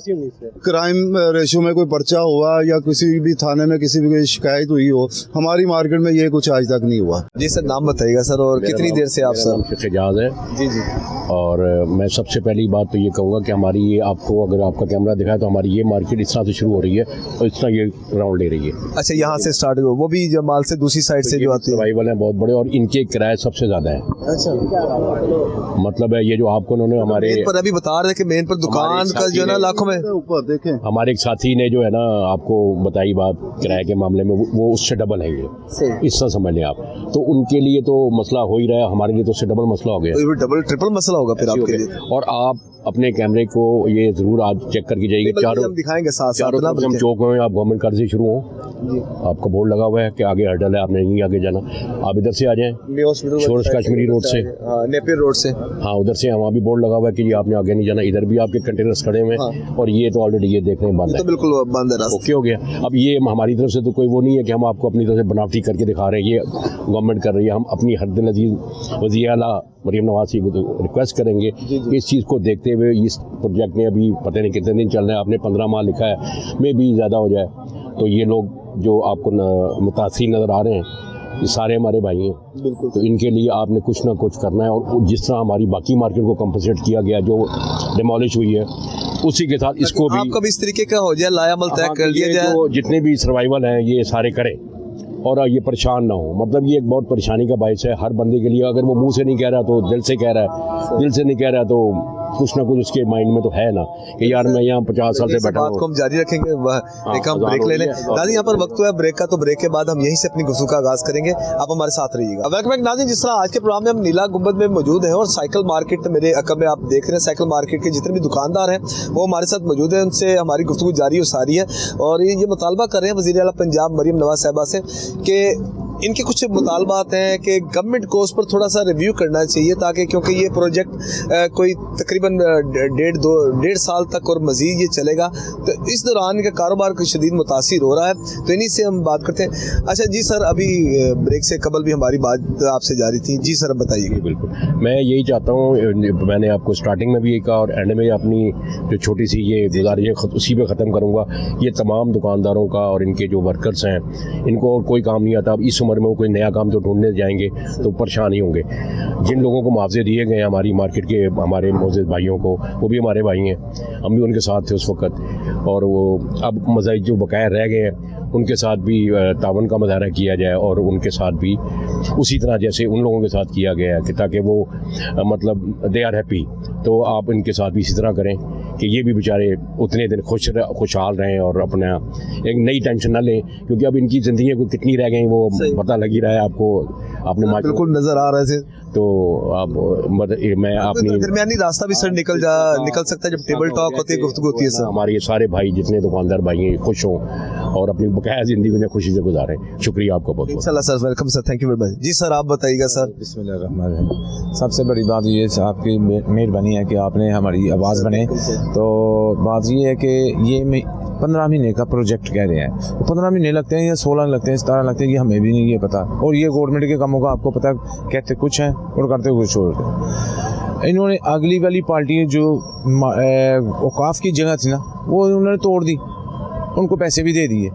क्राइम रेशो में कोई पर्चा हुआ या किसी भी थाने में किसी भी कोई शिकायत हुई हो। हमारी मार्केट में ये कुछ आज तक नहीं हुआ। जी सर, नाम बताइएगा सर, और कितनी देर से आप सर? एजाज है जी जी। और मैं सबसे पहली बात तो ये कहूँगा कि हमारी ये, आपको अगर आपका कैमरा दिखाए तो हमारी ये मार्केट इस तरह से शुरू हो रही है और इस तरह ये राउंड ले रही है। अच्छा, यहाँ से स्टार्ट हुआ, वो भी जमाल से दूसरी साइड से जो आती है। सर्वाइवल हैं बहुत बड़े और इनके किराए सबसे ज़्यादा है। मतलब है ये जो आपको उन्होंने हमारे मेन पर अभी बता रहे कि मेन पर दुकान का जो है ना लाखों में ऊपर देखें, हमारे एक साथी ने जो है ना आपको बताई बात किराए के मामले में, वो उससे डबल है ये, इस तरह समझ लें आप। तो उनके लिए तो मसला हो ही रहा है, हमारे लिए तो उससे डबल मसला हो गया, तो डबल ट्रिपल मसला होगा फिर आपके लिए। और आप अपने कैमरे को ये जरूर आज चेक करके जाइए, चारों हम दिखाएंगे साथ चारों साथ तरफ हम चौक में, आप गवर्नमेंट कार्ड से शुरू हो, आपका बोर्ड लगा हुआ है कि आगे हर्डल है, आपने नहीं आगे जाना, आप इधर से आ जाएं शोरश कश्मीरी रोड से, नेपियर रोड से, हाँ उधर से, वहाँ भी बोर्ड लगा हुआ है कि ये आपने आगे नहीं जाना, इधर भी आपके कंटेनर्स खड़े हुए हैं, और ये तो ऑलरेडी ये देखने में बंद है, तो बिल्कुल बंद है रास्ता। ओके हो गया। अब ये हमारी तरफ से तो कोई वो नहीं है कि हम आपको अपनी तरफ से बनावटी करके दिखा रहे हैं, ये गवर्नमेंट कर रही है। हम अपनी हरदिल अजीज वज़ीर आला मरीम नवाज़ को तो रिक्वेस्ट करेंगे कि इस चीज़ को देखते हुए, इस प्रोजेक्ट में अभी पता नहीं कितने दिन चल रहे हैं, आपने 15 माह लिखा है, में भी ज़्यादा हो जाए, तो ये लोग जो आपको मुतासिर नज़र आ रहे हैं, ये सारे हमारे भाई हैं, बिल्कुल, तो इनके लिए आपने कुछ ना कुछ करना है। और जिस तरह हमारी बाकी मार्केट को कंपनसेट किया गया जो डिमोलिश हुई है, उसी के साथ इसको भी आपका भी इस तरीके का हो जाए, लायामल तय कर दिया जाए, तो जितने भी सर्वाइवल हैं ये सारे करें और ये परेशान ना हो। मतलब ये एक बहुत परेशानी का बायस है हर बंदे के लिए। अगर वो मुंह से नहीं कह रहा तो दिल से कह रहा है, दिल से नहीं कह रहा तो कुछ ना कुछ उसके माइंड में तो है ना कि यार मैं यहाँ 50 साल से बैठा हूँ। बात को हम जारी रखेंगे, एक हम ब्रेक ले लें। नाज़रीन यहाँ पर वक्त हुआ है ब्रेक का, तो ब्रेक के बाद हम यहीं से अपनी गुफ्तगू का आगाज करेंगे, आप हमारे साथ रहिएगा। वेलकम बैक नाज़रीन, जिस तरह आज के प्रोग्राम में हम नीला गुंबद में मौजूद हैं और साइकिल मार्केट मेरे अकब में आप देख रहे हैं, साइकिल मार्केट के जितने भी दुकानदार हैं वो हमारे साथ मौजूद हैं, उनसे हमारी गुफ्तगू जारी और सारी है। और ये मुतालबा कर रहे हैं वज़ीर आला पंजाब मरीम नवाज़ साहिबा से कि इनके कुछ मुतालबात हैं कि गवर्नमेंट को उस पर थोड़ा सा रिव्यू करना चाहिए, ताकि क्योंकि ये प्रोजेक्ट कोई तकरीबन 1.5 साल तक और मज़ीद ये चलेगा, तो इस दौरान इनका कारोबार को शदीद मुतासिर हो रहा है। तो इन्हीं से हम बात करते हैं। अच्छा जी सर, अभी ब्रेक से कबल भी हमारी बात आपसे जारी थी। जी सर, बताइए। बिल्कुल, मैं यही चाहता हूँ, मैंने आपको स्टार्टिंग में भी कहा और एंड में अपनी जो छोटी सी ये गुजारिश है उसी पे ख़त्म करूँगा। ये तमाम दुकानदारों का और इनके जो वर्कर्स हैं, इनको और कोई काम नहीं आता। अब इस उम्र में वो कोई नया काम तो ढूंढने जाएंगे तो परेशान ही होंगे। जिन लोगों को मुआवजे दिए गए हमारी मार्केट के हमारे मोअज़्ज़िज़ भाइयों को, वो भी हमारे भाई हैं, हम भी उनके साथ थे उस वक़्त, और वो अब मज़ाहिद जो बकाया रह गए हैं उनके साथ भी तावन का मुज़ाहरा किया जाए और उनके साथ भी उसी तरह जैसे उन लोगों के साथ किया गया है कि ताकि वो मतलब दे आर हैप्पी, तो आप इनके साथ भी इसी तरह करें कि ये भी बेचारे उतने दिन खुशहाल रहें और अपना एक नई टेंशन ना लें, क्योंकि अब इनकी ज़िंदगी को कितनी रह गई वो पता लग ही रहा है आपको। आपने बिल्कुल नज़र आ रहा है तो आप मैं अपनी दरमियानी रास्ता भी सर निकल सकता है जब टेबल टॉक होती है, गुफ्तगू होती है सर। हमारे सारे भाई जितने दुकानदार भाई हैं खुश हों और अपनी बकाया ज़िंदगी में खुशी से गुजारें। शुक्रिया आपका बहुत। इंशाल्लाह sir, welcome sir, thank you very much. जी सर, आप बताइएगा सर। बिस्मिल्लाहिर्रहमानिर्रहीम। सबसे बड़ी बात ये आपकी मेहरबानी है कि आपने हमारी आवाज़ बने। तो बात ये है कि ये 15 महीने का प्रोजेक्ट कह रहे हैं, तो 15 महीने लगते हैं या 16 लगते हैं, 17 लगते हैं, ये हमें भी नहीं ये पता। और ये गवर्नमेंट के कामों का आपको पता, कहते कुछ हैं और करते कुछ और हैं। इन्होंने अगली वाली पार्टी जो औकाफ की जगह थी ना, वो उन्होंने तोड़ दी, उनको पैसे भी दे दिए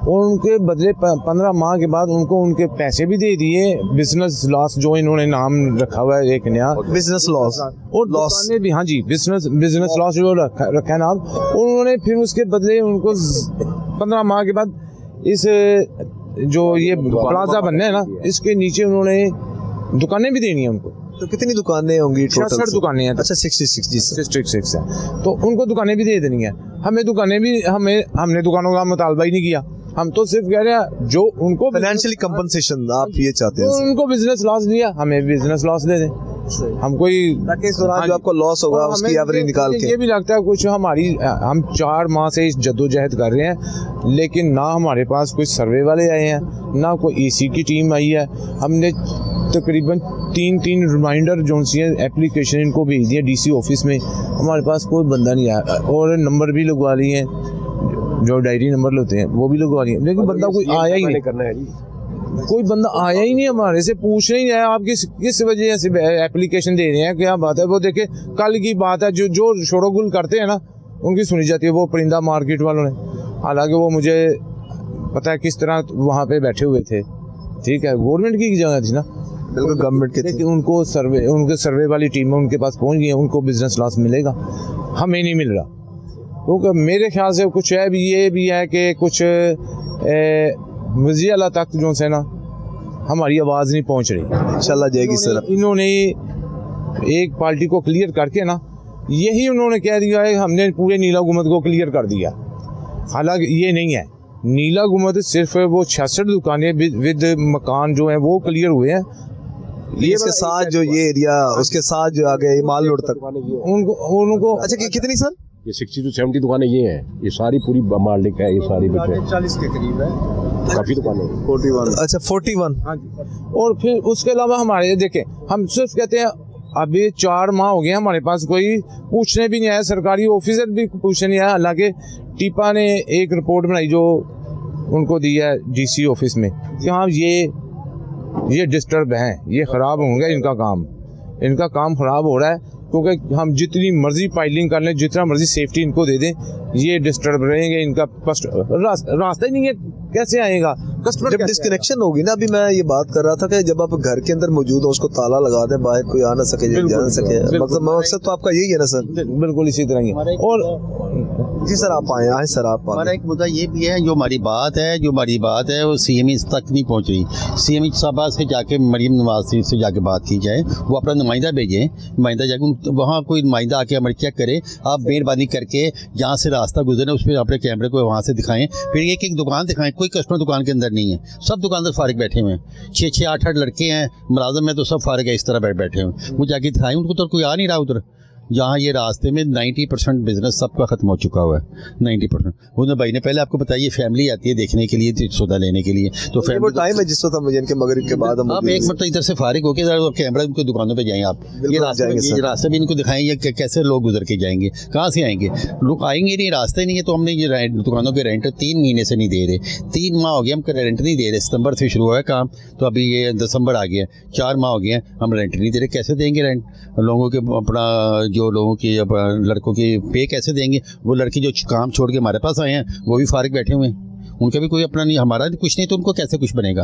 और उनके बदले 15 माह के बाद उनको उनके पैसे भी दे दिए। बिजनेस लॉस जो इन्होंने नाम रखा हुआ है, एक नया बिजनेस लॉस और लॉस भी, हाँ जी, बिजनेस लॉस जो रखा है नाम, और उन्होंने फिर उसके बदले उनको 15 माह के बाद इस जो ये प्लाजा बनना है ना, इसके नीचे उन्होंने दुकानें भी देनी है उनको। तो कितनी दुकानें होंगी? 66 दुकानें हैं। अच्छा, 66 जी सर, 66 है, तो उनको दुकानें भी दे देनी है। हमें दुकानें भी हमने दुकानों का मुतालबा ही नहीं किया, हम तो सिर्फ कह रहे हैं जो उनको फाइनेंशियली कंपनसेशन आप ये चाहते हैं, उनको बिजनेस लॉस दिया, हमें बिजनेस लॉस दे दें। हम कोई ताकि इस दौरान जो आपको लॉस होगा उसकी एवरेज निकाल के। ये भी लगता है कुछ हम 4 माह से इस जद्दोजहद कर रहे हैं, लेकिन ना हमारे पास कोई सर्वे वाले आए हैं, ना कोई EC की टीम आई है। हमने तकरीबन 3 रिमाइंडर जो सी एप्लीकेशन इनको भेज दिया DC ऑफिस में, हमारे पास कोई बंदा नहीं आया, और नंबर भी लगवा लिए हैं, जो डायरी नंबर होते हैं वो भी लगवा लिए, लेकिन बंदा कोई आया ही नहीं। करना है कोई बंदा आया ही नहीं, हमारे से पूछने ही आया आप किस वजह से एप्लीकेशन दे रहे हैं, क्या बात है। वो देखे कल की बात है, जो शोरगुल करते हैं ना उनकी सुनी जाती है, वो परिंदा मार्केट वालों ने। हालांकि वो मुझे पता है किस तरह वहाँ पे बैठे हुए थे, ठीक है, गवर्नमेंट की जगह थी ना, बिल्कुल गवर्नमेंट के थे। उनको उनके सर्वे वाली टीम उनके पास पहुँच गई है, उनको बिजनेस लॉस मिलेगा, हमें नहीं मिल रहा। क्योंकि मेरे ख्याल से कुछ है भी, ये भी है कि कुछ वज़ीर आला तक जो है ना, हमारी आवाज़ नहीं पहुंच रही। इंशाल्लाह जाएगी सर। इन्होंने एक पार्टी को क्लियर करके ना, यही उन्होंने कह दिया है हमने पूरे नीला गुंबद को क्लियर कर दिया, हालांकि ये नहीं है। नीला गुंबद सिर्फ वो 66 दुकानें विद मकान जो हैं वो क्लियर हुए हैं। ये इसके साथ जो ये एरिया, उसके साथ जो आगे माल रोड तक उनको अच्छा कितनी सर? ये 60 to 70 दुकानें ये हैं, ये सारी पूरी मालिक है, ये सारी बचे 40 के करीब है, काफ़ी दुकानें। 41 अच्छा 41। हाँ जी। और फिर उसके अलावा हमारे देखें, हम सिर्फ कहते हैं अभी 4 माह हो गए हमारे पास कोई पूछने भी नहीं आया, सरकारी ऑफिसर भी पूछने नहीं आया। हालांकि टीपा ने एक रिपोर्ट बनाई जो उनको दी है डीसी ऑफिस में कि हाँ ये डिस्टर्ब हैं, ये ख़राब होंगे, इनका काम ख़राब हो रहा है, क्योंकि हम जितनी मर्जी पाइलिंग कर लें, जितना मर्जी सेफ्टी इनको दे दें, ये डिस्टर्ब रहेंगे। इनका रास्ता ही नहीं है, कैसे आएगा कस्टमर? जब डिस्कनेक्शन होगी ना, अभी मैं ये बात कर रहा था कि जब आप घर के अंदर मौजूद हो, उसको ताला लगा दें, बाहर कोई आ ना सके, जा ना सके, मकसद तो आपका यही है ना सर? बिल्कुल इसी तरह ही। और जी सर आप आए सर आप हमारा एक मुद्दा ये भी है, जो हमारी बात है वो CME तक नहीं पहुंच रही। CME साहबा से जाके मरीम नवाज से जाके बात की जाए, वो अपना नुमाइंदा भेजें, नुमाइंदा जाके वहाँ कोई नुमाइंदा आके हमारे चेक करे। आप मेहरबानी करके जहाँ से रास्ता गुजरे उस पर अपने कैमरे को वहाँ से दिखाएं, फिर एक दुकान दिखाएं। कोई कस्टमर दुकान के अंदर नहीं है, सब दुकानदार फारिग बैठे हुए हैं, 6-6, 8-8 लड़के हैं मुलाजम में, तो सब फारिग है, इस तरह बैठे हुए। वो जाके दिखाएं उनको, तो कोई आ नहीं रहा उधर। जहाँ ये रास्ते में 90% बिजनेस सबका ख़त्म हो चुका हुआ है, 90%। उन्होंने भाई ने पहले आपको बताइए, फैमिली आती है देखने के लिए, सौदा लेने के लिए, तो वो टाइम है जिस वक्त हम के मगरिब के बाद हम आप एक मतलब इधर से फारिग होकर कैमरा उनकी दुकानों पे जाएं आप, ये रास्ते भी इनको दिखाएं, ये कैसे लोग गुजर के जाएंगे, कहाँ से आएंगे लोग? आएंगे नहीं, रास्ते नहीं है। तो हमने ये दुकानों के रेंट 3 महीने से नहीं दे रहे, 3 माह हो गए हम रेंट नहीं दे रहे। सितंबर से शुरू हुआ है काम, तो अभी ये दिसंबर आ गया, 4 माह हो गए हम रेंट नहीं दे रहे। कैसे देंगे रेंट? लोगों के अपना जो लोगों की लड़कों की पे कैसे देंगे? वो लड़के जो काम छोड़ के हमारे पास आए हैं वो भी फारिग बैठे हुए हैं, उनका भी कोई अपना नहीं, हमारा कुछ नहीं, तो उनको कैसे कुछ बनेगा?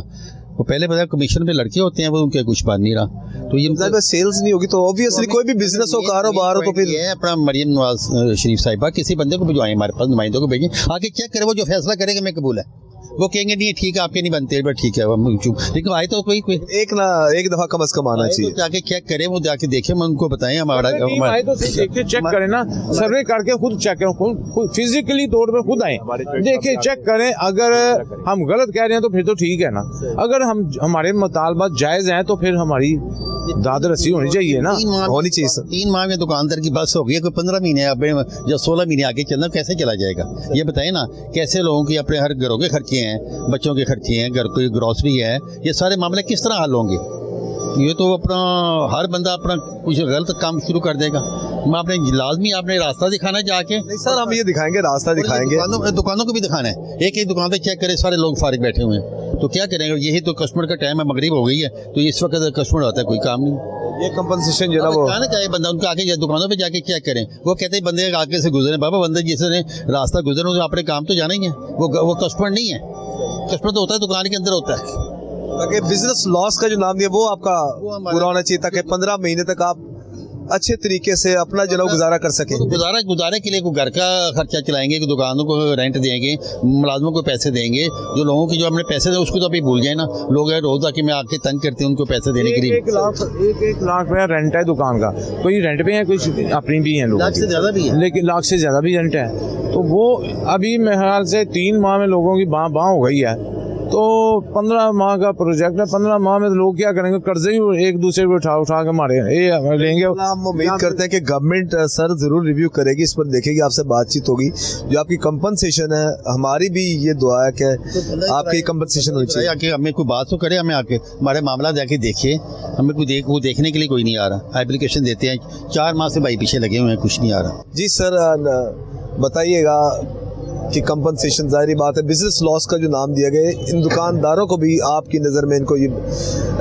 वो पहले बता कमीशन पे लड़के होते हैं, वो उनके कुछ बन नहीं रहा। तो ये मतलब सेल्स नहीं होगी तो ऑब्वियसली कोई भी बिजनेस हो, कारोबार हो, तो फिर ये अपना मरियम नवाज शरीफ साहिबा किसी बंदे को भिजवाएं, हमारे पास नुमाइंदों को भेजें, आके चेक करें, वो जो फैसला करेंगे मैं कबूल है। वो कहेंगे नहीं ठीक है आपके नहीं बनते, बट ठीक है हम चुप, लेकिन आए तो कोई एक दफा कम से कम आना चाहिए, तो जाके चेक करें, वो जाके देखें, मैं उनको बताएं हमारा तो चेक करें ना, सर्वे करके खुद चेक करें, खुद फिजिकली तौर पर खुद आए, देखिए चेक करें। अगर हम गलत कह रहे हैं तो फिर तो ठीक है ना, अगर हम हमारे मुतालबात जायज़ हैं तो फिर हमारी दाद रसी होनी चाहिए ना, होनी चाहिए सर। 3 माह में दुकानदार की बस हो गई, कोई 15 महीने या 16 महीने आगे चलना, कैसे चला जाएगा? ये बताएं ना, कैसे लोगों की अपने हर घरों के खर्चे हैं, बच्चों के खर्चे हैं, घर की ग्रॉसरी है, ये सारे मामले किस तरह हल होंगे? ये तो अपना हर बंदा अपना कुछ गलत काम शुरू कर देगा। मैं आपने लाजमी आपने रास्ता दिखाना है जाके। नहीं सर हम ये दिखाएंगे, रास्ता दिखाएंगे, दुकानों को भी दिखाना है, एक दुकान पे चेक करे, सारे लोग फारिग बैठे हुए हैं, तो क्या करेंगे? यही तो कस्टमर का टाइम है, मगरिब हो गई है, तो इस वक्त कस्टमर होता है, कोई काम नहीं। ये कंपनसेशन जो है वो कहना चाहिए बंदा, उनको आके दुकानों पे जाके चेक करें। वो कहते हैं बंदे आगे से गुजरे, बाबा बंदे जिसने रास्ता गुजरे तो अपने काम तो जाना ही है, वो कस्टमर नहीं है, कस्टमर तो होता है दुकान के अंदर होता है। ताकि बिजनेस लॉस का जो नाम दिया वो आपका पूरा होना चाहिए, ताकि 15 महीने तक आप अच्छे तरीके से अपना जो गुजारा कर सके। गुजारे के लिए कोई घर का खर्चा चलाएंगे, कोई दुकानों को रेंट देंगे, मुलाजमों को पैसे देंगे, जो लोगों की जो हमने पैसे दे उसको तो अभी भूल जाए ना। लोग रोज आके मैं आके तंग करते हैं उनको पैसे देने के लिए। 1 लाख रुपया रेंट है दुकान का, कोई रेंट पे है, कुछ अपनी भी है, लाख से ज़्यादा भी है, लेकिन लाख से ज़्यादा भी रेंट है। तो वो अभी मेरे ख्याल से 3 माह में लोगों की बाँ हो गई है, तो 15 माह का प्रोजेक्ट है। 15 माह में लोग क्या करेंगे? कर्जे ही एक दूसरे को उठा के मारे लेंगे। हम उम्मीद करते हैं कि गवर्नमेंट सर जरूर रिव्यू करेगी, इस पर देखेगी, आपसे बातचीत होगी। जो आपकी कंपनसेशन है, हमारी भी ये दुआ है कि आपकी कंपनसेशन होनी चाहिए। आके हमें कोई बात तो करे, हमें आके हमारे मामला जाके देखिए, हमें वो देखने के लिए कोई नहीं आ रहा। एप्लीकेशन देते हैं, 4 माह से भाई पीछे लगे हुए हैं, कुछ नहीं आ रहा। जी सर बताइएगा कि कंपनसेशन, जाहिर बात है बिजनेस लॉस का जो नाम दिया गया, इन दुकानदारों को भी आपकी नज़र में इनको ये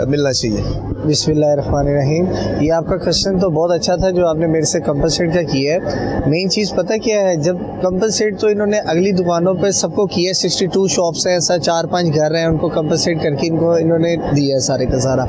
मिलना चाहिए। बिस्मिल्लाहिर्रहमानिर्रहीम। ये आपका क्वेश्चन तो बहुत अच्छा था जो आपने मेरे से कंपनसेट का किया है। मेन चीज़ पता क्या है, जब कंपनसेट तो इन्होंने अगली दुकानों पे सबको किया, 62 शॉप्स हैं, ऐसा 4-5 घर हैं, उनको कंपनसेट करके इनको इन्होंने दिया है सारे का सारा।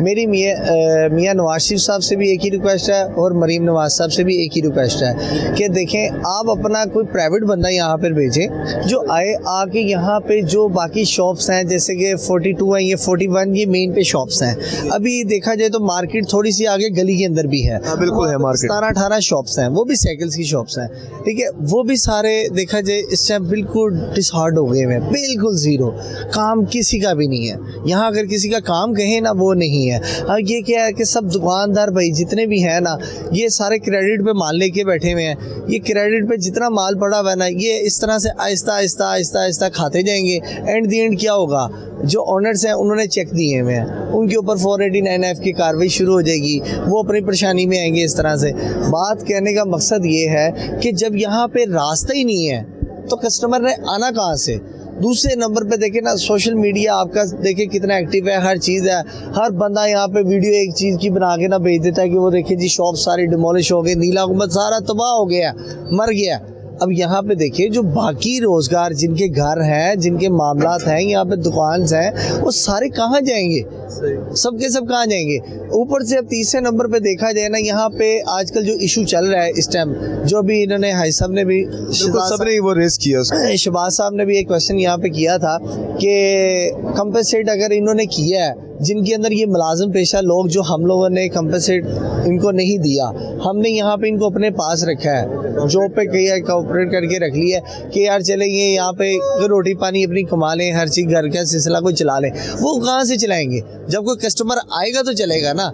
मेरी मियाँ नवाज शरीफ साहब से भी एक ही रिक्वेस्ट है और मरीम नवाज साहब से भी एक ही रिक्वेस्ट है कि देखें, आप अपना कोई प्राइवेट बंदा यहाँ पर भेजें जो आए, आके यहाँ पे जो बाकी शॉप्स हैं जैसे कि 42 हैं, ये 41 ये मेन पे शॉप्स हैं। अभी देखा जाए तो मार्केट थोड़ी सी आगे गली के अंदर भी है। बिल्कुल है मार्केट। 17-18 शॉप्स हैं, वो भी साइकिल्स की शॉप्स हैं, ठीक है। वो भी सारे देखा जाए इस टाइम बिल्कुल डिसहार्ड हो गए हैं, बिल्कुल ज़ीरो काम किसी का भी नहीं है यहाँ। अगर किसी का काम कहें ना, वो नहीं है। अब ये क्या है कि सब दुकानदार भाई जितने भी हैं ना, ये सारे क्रेडिट पे माल लेके बैठे हुए हैं। ये क्रेडिट पे जितना माल पड़ा हुआ है ना, ये इस तरह से आहिस्ता आहिस्ता आहिस्ता आहिस्ता खाते जाएंगे। एंड दी एंड क्या होगा, जो ऑनर्स हैं उन्होंने चेक दिए हुए हैं, उनके ऊपर 489F की कार्रवाई शुरू हो जाएगी, वो अपनी परेशानी में आएंगे। इस तरह से बात कहने का मकसद ये है कि जब यहाँ पे रास्ता ही नहीं है तो कस्टमर ने आना कहाँ से। दूसरे नंबर पे देखे ना, सोशल मीडिया आपका देखे कितना एक्टिव है, हर चीज़ है। हर बंदा यहाँ पे वीडियो एक चीज़ की बना के ना भेज देता है कि वो देखिए जी शॉप सारी डिमोलिश हो गई, नीला गुंबद सारा तबाह हो गया, मर गया। अब यहाँ पे देखिए जो बाकी रोज़गार जिनके घर हैं, जिनके मामलात हैं, यहाँ पे दुकान हैं, वो सारे कहाँ जाएंगे, सबके सब कहाँ जाएंगे। ऊपर से अब तीसरे नंबर पे देखा जाए ना, यहाँ पे आजकल जो इशू चल रहा है इस टाइम, जो भी इन्होंने हाई साहब ने भी सबने वो रेस किया, शहबाज साहब ने भी एक क्वेश्चन यहाँ पे किया था कि कंपनसेट अगर इन्होंने किया है, जिनके अंदर ये मुलाजिम पेशा लोग, जो हम लोगों ने कंपनसेट इनको नहीं दिया, हमने यहाँ पे इनको अपने पास रखा है, जॉब पे किया, कोऑपरेट करके रख लिया कि यार चले ये यहाँ पे रोटी पानी अपनी कमा लें, हर चीज़ घर का सिलसिला कोई चला लें। वो कहाँ से चलाएंगे, जब कोई कस्टमर आएगा तो चलेगा ना,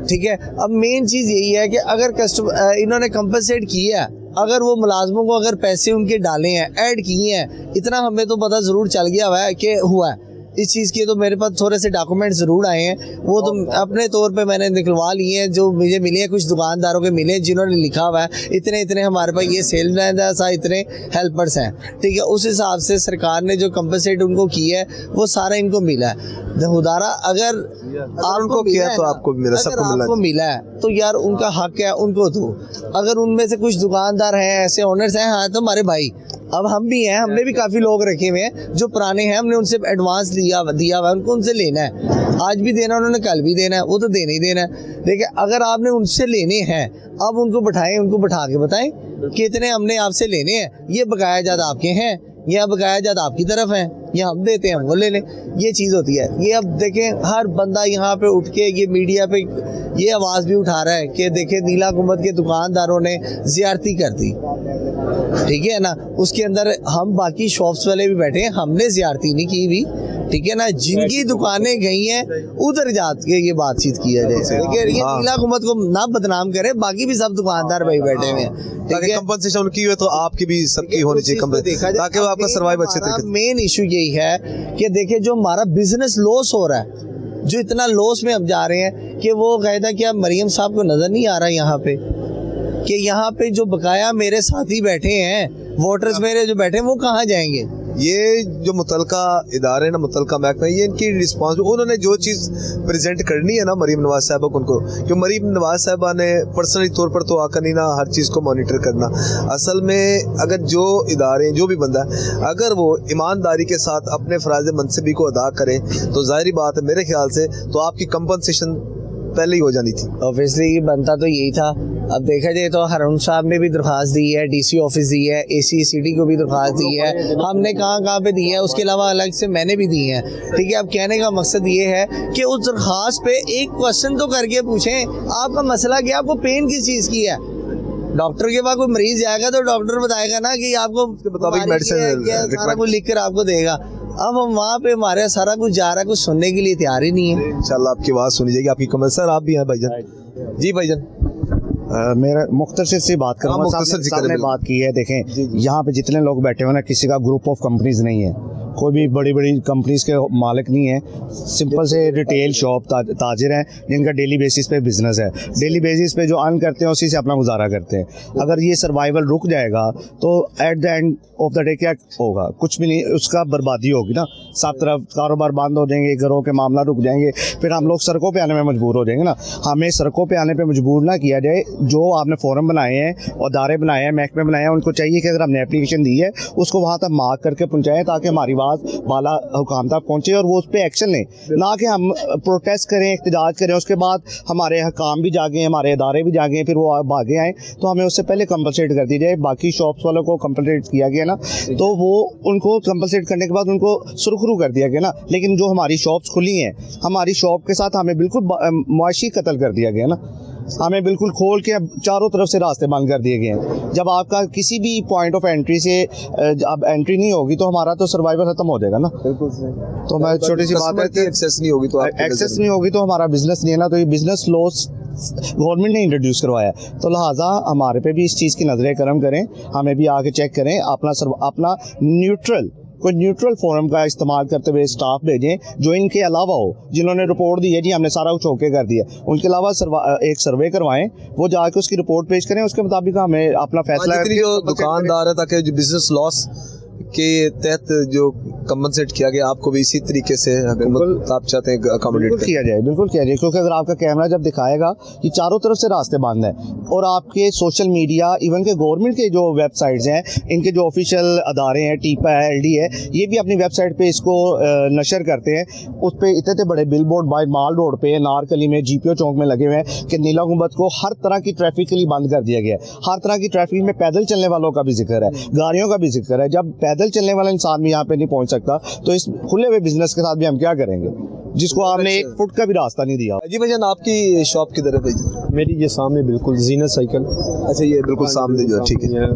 ठीक है। अब मेन चीज़ यही है कि अगर कस्टमर इन्होंने कंपनसेट किया, अगर वो मुलाजमों को अगर पैसे उनके डाले हैं, ऐड किए हैं, इतना हमें तो पता ज़रूर चल गया हुआ है कि हुआ है। इस चीज़ के तो मेरे पास थोड़े से डॉक्यूमेंट ज़रूर आए हैं, वो तो अपने तौर पे मैंने निकलवा लिए हैं, जो मुझे मिले हैं, कुछ दुकानदारों के मिले जिन्होंने लिखा हुआ है इतने इतने हमारे पास ये सेल्समैन है, इतने हेल्पर्स हैं, ठीक है। उस हिसाब से सरकार ने जो कंपनसेट उनको किया है वो सारा इनको मिला है। खुदारा अगर आपको किया तो आपको मिला, सबको मिला है तो यार उनका हक है, उनको दो। अगर उनमें से कुछ दुकानदार हैं, ऐसे ओनर्स हैं, हाँ तो हमारे भाई, अब हम भी हैं, हमने भी काफ़ी लोग रखे हुए हैं जो पुराने हैं, हमने उनसे एडवांस दिया हुआ है, उनको उनसे लेना है, आज भी देना, उन्होंने कल भी देना है, वो तो देना ही देना है। देखिए अगर आपने उनसे लेने हैं, अब उनको बैठाएं, उनको बैठा के बताएं कितने हमने आपसे लेने हैं, ये बकाया जात आपके हैं या बकाया जात आपकी तरफ है, या हम देते हैं वो ले लें, ये चीज़ होती है। ये अब देखें हर बंदा यहाँ पे उठ के ये मीडिया पे ये आवाज़ भी उठा रहा है कि देखें नीला गुंबद के दुकानदारों ने ज़ियारती कर दी, ठीक है ना। उसके अंदर हम बाकी शॉप्स वाले भी बैठे हैं, हमने ज़ियारती नहीं की भी, ठीक है ना। जिनकी दुकानें गई हैं उधर जाके ये बातचीत किया जाए, ठीक है। ये नीला गुंबद को ना बदनाम करे, बाकी भी सब दुकानदार भाई बैठे हुए हैं, ठीक है। कंपनसेशन उनकी हुई तो आपकी भी सबकी होनी चाहिए, ताकि वो आपका सर्वाइव अच्छे तरीके से। मेन इशू यही है कि देखिए जो हमारा बिजनेस लॉस हो रहा है, जो इतना लॉस में हम जा रहे हैं कि वो कहता क्या मरियम साहब को नजर नहीं आ रहा यहाँ पे कि यहाँ पे जो बकाया मेरे साथी बैठे हैं, वोटर्स मेरे जो बैठे हैं, वो कहाँ जाएंगे। ये जो मुतलका इदारे ना, मुतलका महकमा, ये इनकी रिस्पॉन्स, उन्होंने जो चीज़ प्रेजेंट करनी है ना मरीम नवाज साहबा को, उनको क्यों मरीम नवाज साहबा ने पर्सनली तौर पर तो आकर नहीं ना हर चीज़ को मॉनिटर करना। असल में अगर जो इदारे, जो भी बंदा, अगर वो ईमानदारी के साथ अपने फ़राज़ मनसबी को अदा करे तो ज़ाहिर बात है मेरे ख्याल से तो आपकी कंपनसेशन पहले ही हो जानी थी। ऑब्वियसली बनता तो यही था। अब देखा जाए तो हारून साहब ने भी दरख्वास्त दी है, डीसी ऑफिस दी है, ACCT को भी दरख्वास्त दी है, हमने कहाँ पे दी है, उसके अलावा अलग से मैंने भी दी है, ठीक है। अब कहने का मकसद ये है कि उस दरख्वास्त पे एक क्वेश्चन तो करके पूछें आपका मसला क्या, आपको पेन किस चीज़ की है। डॉक्टर के पास कोई मरीज जाएगा तो डॉक्टर बताएगा ना कि आपको मुताबिक मेडिसिन सारा कुछ लिख कर आपको देगा। अब हम वहाँ पे हमारे सारा कुछ जा रहा है, कुछ सुनने के लिए तैयार ही नहीं है। इंशाल्लाह आपकी बात सुनी जाएगी। आपकी कमेंट सर, आप भी हैं भाईजान? जी भाईजान, मेरा मुख्तसर से बात करूँगा। साहब ने बात की है, देखें यहाँ पे जितने लोग बैठे हुए ना, किसी का ग्रुप ऑफ कंपनीज नहीं है, कोई भी बड़ी बड़ी कंपनीज के मालिक नहीं है, सिंपल से रिटेल शॉप ताजिर हैं जिनका डेली बेसिस पे बिजनेस है, डेली बेसिस पे जो अर्न करते हैं उसी से अपना गुजारा करते हैं। अगर ये सर्वाइवल रुक जाएगा तो at the end of the day क्या होगा? कुछ भी नहीं, उसका बर्बादी होगी ना। सब तरफ कारोबार बंद हो जाएंगे, घरों के मामला रुक जाएंगे, फिर हम लोग सड़कों पे आने में मजबूर हो जाएंगे ना। हमें सड़कों पे आने पे मजबूर ना किया जाए। जो आपने फोरम बनाए हैं, अदारे बनाए हैं, महकमे बनाए हैं, उनको चाहिए कि अगर हमने एप्लीकेशन दी है उसको वहाँ तक मार्क करके पहुँचाएँ ताकि हमारी बात बाला हुकाम तक पहुँचे और वो उस पर एक्शन लें, ना कि हम प्रोटेस्ट करें, एहतजाज करें, उसके बाद हमारे हकाम भी जागे, हमारे अदारे भी जागे, फिर वो भागे आएँ। तो हमें उससे पहले कंपलसेट कर दी जाए। बाकी शॉप्स वालों को कंपलसेट किया गया ना, तो वो उनको कंपलसेट करने के बाद उनको सुरखरू कर दिया गया ना। लेकिन जो हमारी शॉप्स खुली हैं, हमारी शॉप के साथ हमें बिल्कुल मुआशी कत्ल कर दिया गया ना। हमें बिल्कुल खोल के अब चारों तरफ से रास्ते बंद कर दिए गए हैं। जब आपका किसी भी पॉइंट ऑफ एंट्री से अब एंट्री नहीं होगी तो हमारा तो सर्वाइवल खत्म हो जाएगा ना। बिल्कुल। तो मैं छोटी सी बात है कि एक्सेस नहीं होगी तो एक्सेस नहीं होगी तो हमारा बिजनेस नहीं है ना। तो ये बिजनेस लॉस गवर्नमेंट ने इंट्रोड्यूस करवाया है, तो लिहाजा हमारे पे भी इस चीज़ की नजरें करम करें, हमें भी आके चेक करें, अपना कोई न्यूट्रल फोरम का इस्तेमाल करते हुए स्टाफ भेजें जो इनके अलावा हो, जिन्होंने रिपोर्ट दी है जी हमने सारा कुछ ओके कर दिया, उनके अलावा एक सर्वे करवाएं, वो जाके उसकी रिपोर्ट पेश करें, उसके मुताबिक हमें अपना फैसला। जो दुकानदार है ताकि जो बिजनेस लॉस के तहत जो कंपनसेट किया गया आपको भी इसी तरीके से आप चाहते हैं अकोमोडेट किया जाए? बिल्कुल किया जाए, क्योंकि अगर आपका कैमरा जब दिखाएगा कि चारों तरफ से रास्ते बंद हैं और आपके सोशल मीडिया इवन के गवर्नमेंट के जो वेबसाइट्स हैं, इनके जो ऑफिशियल अदारे हैं, टीपा है, LD है, ये भी अपनी वेबसाइट पे इसको नशर करते हैं। उस पर इतने बड़े बिलबोर्ड बाय माल रोड पे, नारकली में, GPO चौक में लगे हुए हैं कि नीला गुंबद को हर तरह की ट्रैफिक के लिए बंद कर दिया गया है। हर तरह की ट्रैफिक में पैदल चलने वालों का भी जिक्र है, गाड़ियों का भी जिक्र है। जब पैदल चलने वाला इंसान भी यहाँ पे नहीं पहुँच सकता तो इस खुले हुए बिजनेस के साथ भी हम क्या करेंगे, जिसको आपने 1 फुट का भी रास्ता नहीं दिया। जी भाईजान, आपकी शॉप किधर है भाई? मेरी ये सामने बिल्कुल जीनत साइकिल। अच्छा, ये बिल्कुल सामने जो है, ठीक है।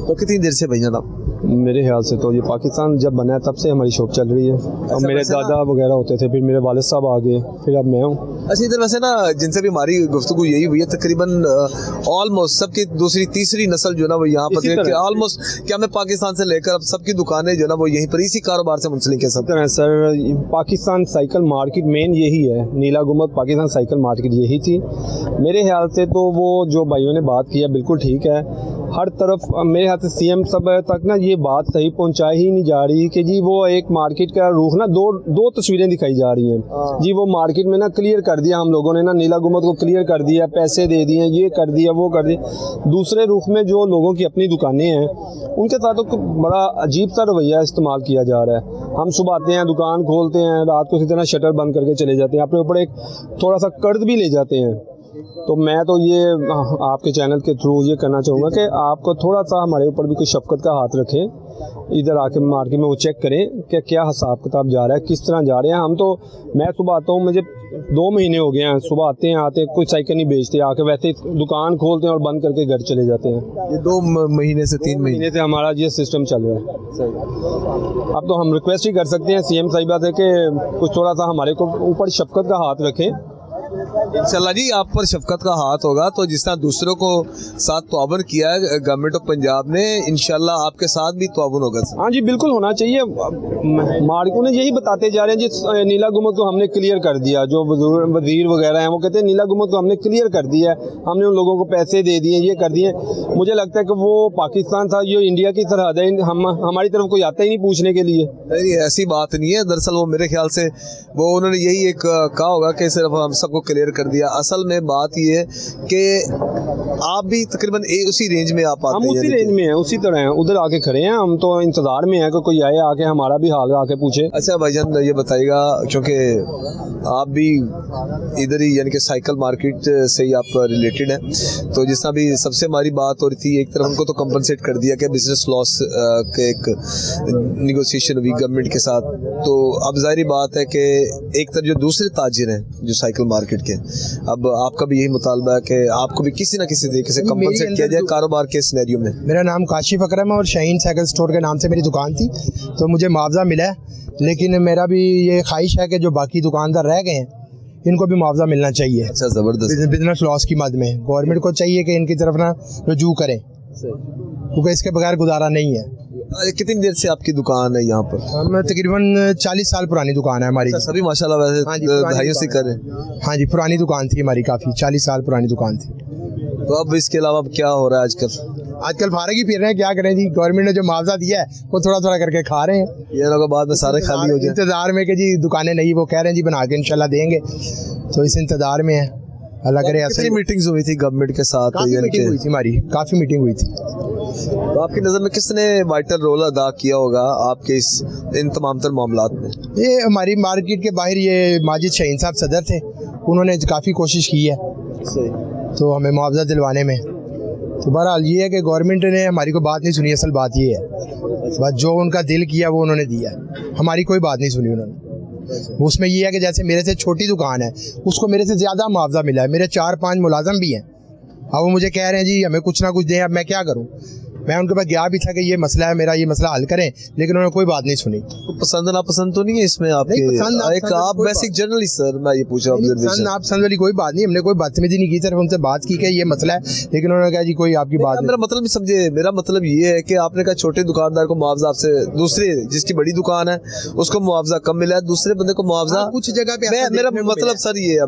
तो कितनी देर से भाईजान आप? मेरे ख्याल से तो ये पाकिस्तान जब बना है तब से हमारी शॉप चल रही है। और मेरे दादा वगैरह होते थे, फिर मेरे वालिद साहब आ गए, फिर अब मैं हूँ। अच्छा, इधर वैसे ना जिनसे भी हमारी गुफ्तगू यही हुई है, तकरीबन ऑलमोस्ट सबकी दूसरी तीसरी नस्ल जो ना वो यहाँ पर ऑलमोस्ट क्या मैं पाकिस्तान से लेकर अब सबकी दुकानें जो ना वो यहीं पर इसी कारोबार से मुंसलिक है सब। Sir, Pakistan cycle market main यही है, नीला गुंबद पाकिस्तान साइकिल मार्केट यही थी। मेरे ख्याल से तो वो जो भाइयों ने बात किया बिल्कुल ठीक है। हर तरफ मेरे हाथ से CM सब तक ना ये बात सही पहुंचाई ही नहीं जा रही कि जी वो एक मार्केट का रुख ना दो तस्वीरें दिखाई जा रही हैं जी। वो मार्केट में ना क्लियर कर दिया हम लोगों ने ना, नीला गुंबद को क्लियर कर दिया, पैसे दे दिए, ये कर दिया, वो कर दिया। दूसरे रुख में जो लोगों की अपनी दुकानें हैं उनके साथ तो बड़ा अजीब सा रवैया इस्तेमाल किया जा रहा है। हम सुबह आते हैं, दुकान खोलते हैं, रात को इसी तरह शटर बंद करके चले जाते हैं, अपने ऊपर एक थोड़ा सा कर्ज भी ले जाते हैं। तो मैं तो ये आपके चैनल के थ्रू ये करना चाहूँगा कि आपको थोड़ा सा हमारे ऊपर भी कोई शफकत का हाथ रखें, इधर आके मार्केट में वो चेक करें कि क्या हिसाब किताब जा रहा है, किस तरह जा रहे हैं। हम तो मैं सुबह आता हूँ, मुझे 2 महीने हो गए हैं, सुबह आते हैं कोई साइकिल नहीं बेचते, आके वैसे दुकान खोलते हैं और बंद करके घर चले जाते हैं। ये 2 महीने से 3 महीने से हमारा ये सिस्टम चल रहा है। अब तो हम रिक्वेस्ट ही कर सकते हैं CM साहिबा से कि कुछ थोड़ा सा हमारे को ऊपर शफकत का हाथ रखें। इंशाल्लाह जी, आप पर शफकत का हाथ होगा तो जिस तरह दूसरों को साथ तआवुन किया है गवर्नमेंट ऑफ पंजाब ने, इंशाल्लाह आपके साथ भी तआवुन होगा। हाँ जी, बिल्कुल होना चाहिए। मार्को ने यही बताते जा रहे हैं जी, नीला गुंबद को हमने क्लियर कर दिया। जो वजीर वगैरह हैं वो कहते हैं नीला गुंबद को हमने क्लियर कर दिया है, हमने उन लोगों को पैसे दे दिए, ये कर दिए। मुझे लगता है कि वो पाकिस्तान था, ये इंडिया की सरहद है, हमारी तरफ कोई आता ही नहीं पूछने के लिए। नहीं, ऐसी बात नहीं है। दरअसल वो मेरे ख्याल से वो उन्होंने यही एक कहा होगा कि सिर्फ हम सबको क्लियर कर दिया। असल में बात ये है कि आप भी तकरीबन उसी रेंज में आप आते हैं। हम उसी रेंज में हैं, उसी तरह हैं, उधर आके खड़े हैं। हम तो इंतजार में हैं कि कोई आए, आके हमारा भी हाल आके पूछे। अच्छा भाईजान, ये बताइएगा, क्योंकि आप भी इधर ही यानी कि साइकिल मार्केट से ही आप रिलेटेड हैं, तो जिस तरह भी सबसे हमारी बात हो रही थी, एक तरफ उनको तो कंपनसेट कर दिया कि बिजनेस लॉस के एक निगोसिएशन हुई गवर्नमेंट के साथ, तो अब जाहिर बात है कि एक तरफ जो दूसरे ताजिर हैं जो साइकिल मार्केट के, अब आपका भी यही मुतालबा है कि आपको भी किसी ना किसी तरीके से कंपनसेट किया जाए कारोबार के सिनेरियो में। मेरा नाम काशिफ अकरम है और शाहीन साइकिल स्टोर के नाम से मेरी दुकान थी, तो मुझे मुआवजा मिला है। लेकिन मेरा भी ये ख्वाहिश है कि जो बाकी दुकानदार रह गए हैं इनको भी मुआवजा मिलना चाहिए। अच्छा, ज़बरदस्त। बिजनेस लॉस की मद में गवर्नमेंट को चाहिए कि इनकी तरफ ना रुजू करें, क्योंकि इसके बगैर गुजारा नहीं है। कितनी देर से आपकी दुकान है यहाँ पर? हम तकरीबन 40 साल पुरानी दुकान है हमारी। सभी माशाल्लाह वैसे हाँ जी, पुरानी दहाइयों से दुकान कर रहे हैं। हाँ जी, पुरानी दुकान थी हमारी, काफ़ी 40 साल पुरानी दुकान थी। तो अब इसके अलावा अब क्या हो रहा है आजकल? आजकल फारग ही फिर रहे हैं, क्या करें जी, गवर्नमेंट ने जो मुआवजा दिया है वो थोड़ा थोड़ा करके खा रहे हैं। ये लोग बाद में सारे खाली हो जाए इंतजार में कि जी दुकानें नहीं, वो कह रहे हैं जी बना के इंशाल्लाह देंगे, तो इस इंतजार में है। अल्लाह करे ऐसे। कितनी मीटिंग्स हुई थी गवर्नमेंट के साथ? काफ़ी मीटिंग हुई थी हमारी, काफ़ी मीटिंग हुई थी। तो आपकी नज़र में किसने वाइटल रोल अदा किया होगा आपके इन तमाम तर मामलात में? ये हमारी मार्केट के बाहर ये माजिद शाहीन साहब सदर थे, उन्होंने काफ़ी कोशिश की है तो हमें मुआवजा दिलवाने में। तो बहरहाल ये है कि गवर्नमेंट ने हमारी कोई बात नहीं सुनी। असल बात ये है, बस जो उनका दिल किया वो उन्होंने दिया, हमारी कोई बात नहीं सुनी उन्होंने। उसमें ये है कि जैसे मेरे से छोटी दुकान है, उसको मेरे से ज़्यादा मुआवजा मिला है, मेरे 4-5 मुलाजम भी हैं। अब वो मुझे कह रहे हैं जी हमें कुछ ना कुछ दें, अब मैं क्या करूं? मैं उनके पास गया भी था कि ये मसला है मेरा, ये मसला हल करें, लेकिन उन्होंने कोई बात नहीं सुनी। तो पसंद नापसंद तो नहीं है इसमें आपके? एक आप बेसिक जर्नलिस्ट सर, मैं ये पूछ रहा हूँ। नापसंद वाली कोई बात नहीं, हमने कोई बदतमीजी नहीं की, सिर्फ उनसे बात की कि ये मसला है, लेकिन उन्होंने कहा जी कोई आपकी बात मेरा मतलब भी समझे, मेरा मतलब ये है कि आपने कहा छोटे दुकानदार को मुआवजा आपसे, दूसरे जिसकी बड़ी दुकान है उसको मुआवजा कम मिला है, दूसरे बंदे को मुआवजा कुछ जगह पे मेरा मतलब सर ये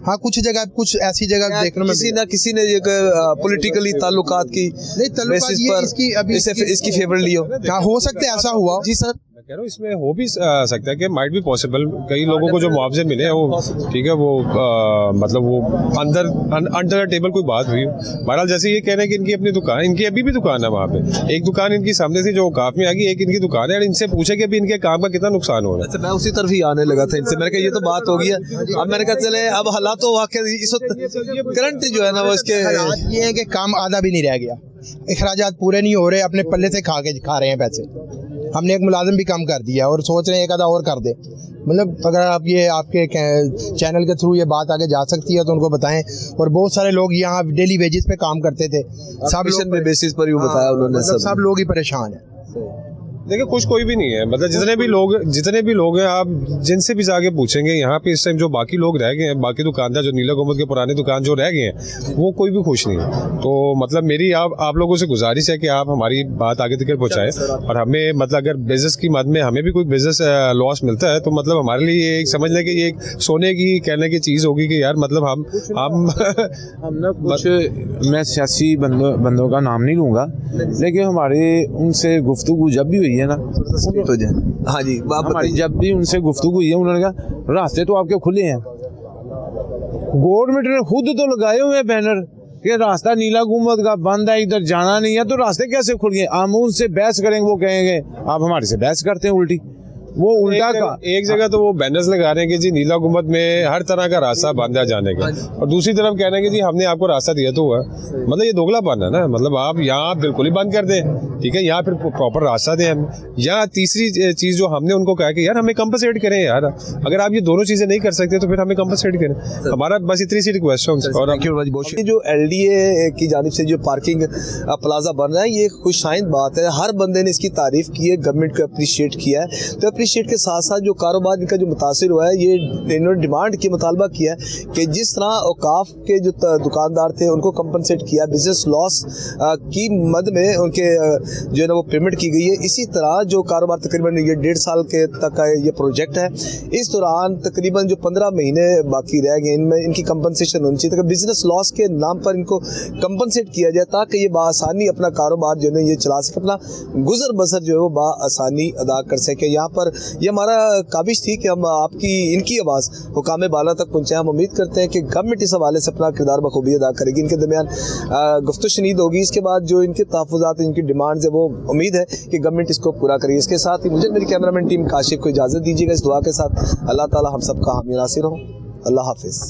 हाँ कुछ जगह, कुछ ऐसी जगह देखने में किसी ने ये पॉलिटिकली ताल्लुकात की बेसिस पर इसकी फेवर लियो। क्या हो सकता है ऐसा हुआ? जी सर, मैं कह रहा हूँ इसमें हो भी सकता है कि माइट भी पॉसिबल, कई लोगों को जो मुआवजे मिले हैं वो ठीक है, वो मतलब वो अंडर टेबल कोई बात हुई। बहरहाल जैसे ये कह रहे हैं कि इनकी अपनी दुकान, इनकी अभी भी दुकान है वहाँ पे, एक दुकान इनकी सामने से जो औकाफ में आ गई, एक इनकी दुकान है, और इनसे पूछे कि अभी इनके काम का कितना नुकसान हो रहा है। अच्छा, मैं उसी तरफ ही आने लगा था इनसे, मैंने कहा ये तो बात हो गई है। अब मैंने कहा चले अब हालात तो वाकई इस वक्त करंट जो है ना वो इसके ये है कि काम आधा भी नहीं रह गया, अखराजात पूरे नहीं हो रहे, अपने पल्ले से खा रहे हैं पैसे। हमने एक मुलाजिम भी कम कर दिया और सोच रहे हैं एक आधा और कर दे। मतलब अगर आप ये आपके चैनल के थ्रू ये बात आगे जा सकती है तो उनको बताएं। और बहुत सारे लोग यहाँ डेली वेजेस पे काम करते थे, सब लोग बेसिस पर ही बताया उन्होंने, सब लोग ही परेशान हैं। देखिए कुछ कोई भी नहीं है, मतलब जितने भी लोग हैं, आप जिनसे भी जाके पूछेंगे यहाँ पे इस टाइम जो बाकी लोग रह गए हैं, बाकी दुकानदार जो नीला गुंबद के पुराने दुकान जो रह गए हैं, वो कोई भी खुश नहीं है। तो मतलब मेरी आप लोगों से गुजारिश है कि आप हमारी बात आगे तक पहुँचाएं, और हमें मतलब अगर बिजनेस की मद में हमें भी कोई बिजनेस लॉस मिलता है तो मतलब हमारे लिए एक समझ लें कि ये एक सोने की कहने की चीज़ होगी कि यार मतलब हम ना कुछ, मैं सियासी बंदों का नाम नहीं लूँगा, लेकिन हमारे उनसे गुफ्तगू जब भी हुई है ना, हाँ जी, हमारी जब भी उनसे गुफ्तगू हुई है, उन्होंने कहा रास्ते तो आपके खुले हैं, गवर्नमेंट ने खुद तो लगाए हुए हैं बैनर कि रास्ता नीला गुंबद का बंद है, इधर जाना नहीं है, तो रास्ते कैसे खुल गए? हम उनसे बहस करेंगे, वो कहेंगे आप हमारे से बहस करते हैं उल्टी। वो उल्टा का एक जगह तो वो बैनर्स लगा रहे हैं कि जी नीला गुंबद में हर तरह का रास्ता बंद है जाने का, और दूसरी तरफ कह रहे हैं कि जी हमने आपको रास्ता दिया तो हुआ। मतलब ये दोगलापन है ना, मतलब आप यहाँ बिल्कुल ही बंद कर दें, ठीक है, यहाँ फिर प्रॉपर रास्ता दें हम, या तीसरी चीज़ जो हमने उनको कहा कि यार हमें कंपनसेट करें यार, अगर आप ये दोनों चीज़ें नहीं कर सकते तो फिर हमें कंपनसेट करें। हमारा बस इतनी सी रिक्वेस्ट है उनसे। और जो LDA की जानिब से जो पार्किंग प्लाजा बन रहा है, ये खुशाइंद बात है, हर बंदे ने इसकी तारीफ की है, गवर्नमेंट को अप्रिशिएट किया है। तो अप्रिशिएट के साथ साथ जो कारोबार इनका जो मुतासिर हुआ है, ये इन्होंने डिमांड की, मुतालबा किया है कि जिस तरह औकाफ के जो दुकानदार थे उनको कंपनसेट किया, बिजनेस लॉस की मद में उनके जो है ना वो पेमेंट की गई है, इसी तरह जो कारोबार तकरीबन ये 1.5 साल के तक का ये प्रोजेक्ट है, इस दौरान तकरीबन जो 15 महीने बाकी रह गए, इनमें इनकी कंपनसेशन होनी चाहिए, बिजनेस लॉस के नाम पर इनको कंपनसेट किया जाए ताकि ये बासानी अपना कारोबार जो है ये चला सके, अपना गुजर बसर जो है वो बासानी अदा कर सके। यहाँ पर ये हमारा काबिश थी कि हम आपकी इनकी आवाज़ हुकाम बाला तक पहुँचाएं। हम उम्मीद करते हैं कि गवर्नमेंट इस हवाले से अपना किरदार बखूबी अदा करेगी, इनके दरमियान गुफ्तगू शनीद होगी। इसके बाद जो इनके तहफ़्फ़ुज़ात, इनकी डिमांड्स है, वो उम्मीद है कि गवर्नमेंट इसको पूरा करेगी। इसके साथ ही मुझे मेरी कैमरामैन टीम काशिफ को इजाज़त दीजिएगा इस दुआ के साथ। अल्लाह ताला हम सब का हामी नासिर हो। अल्लाह हाफिज़।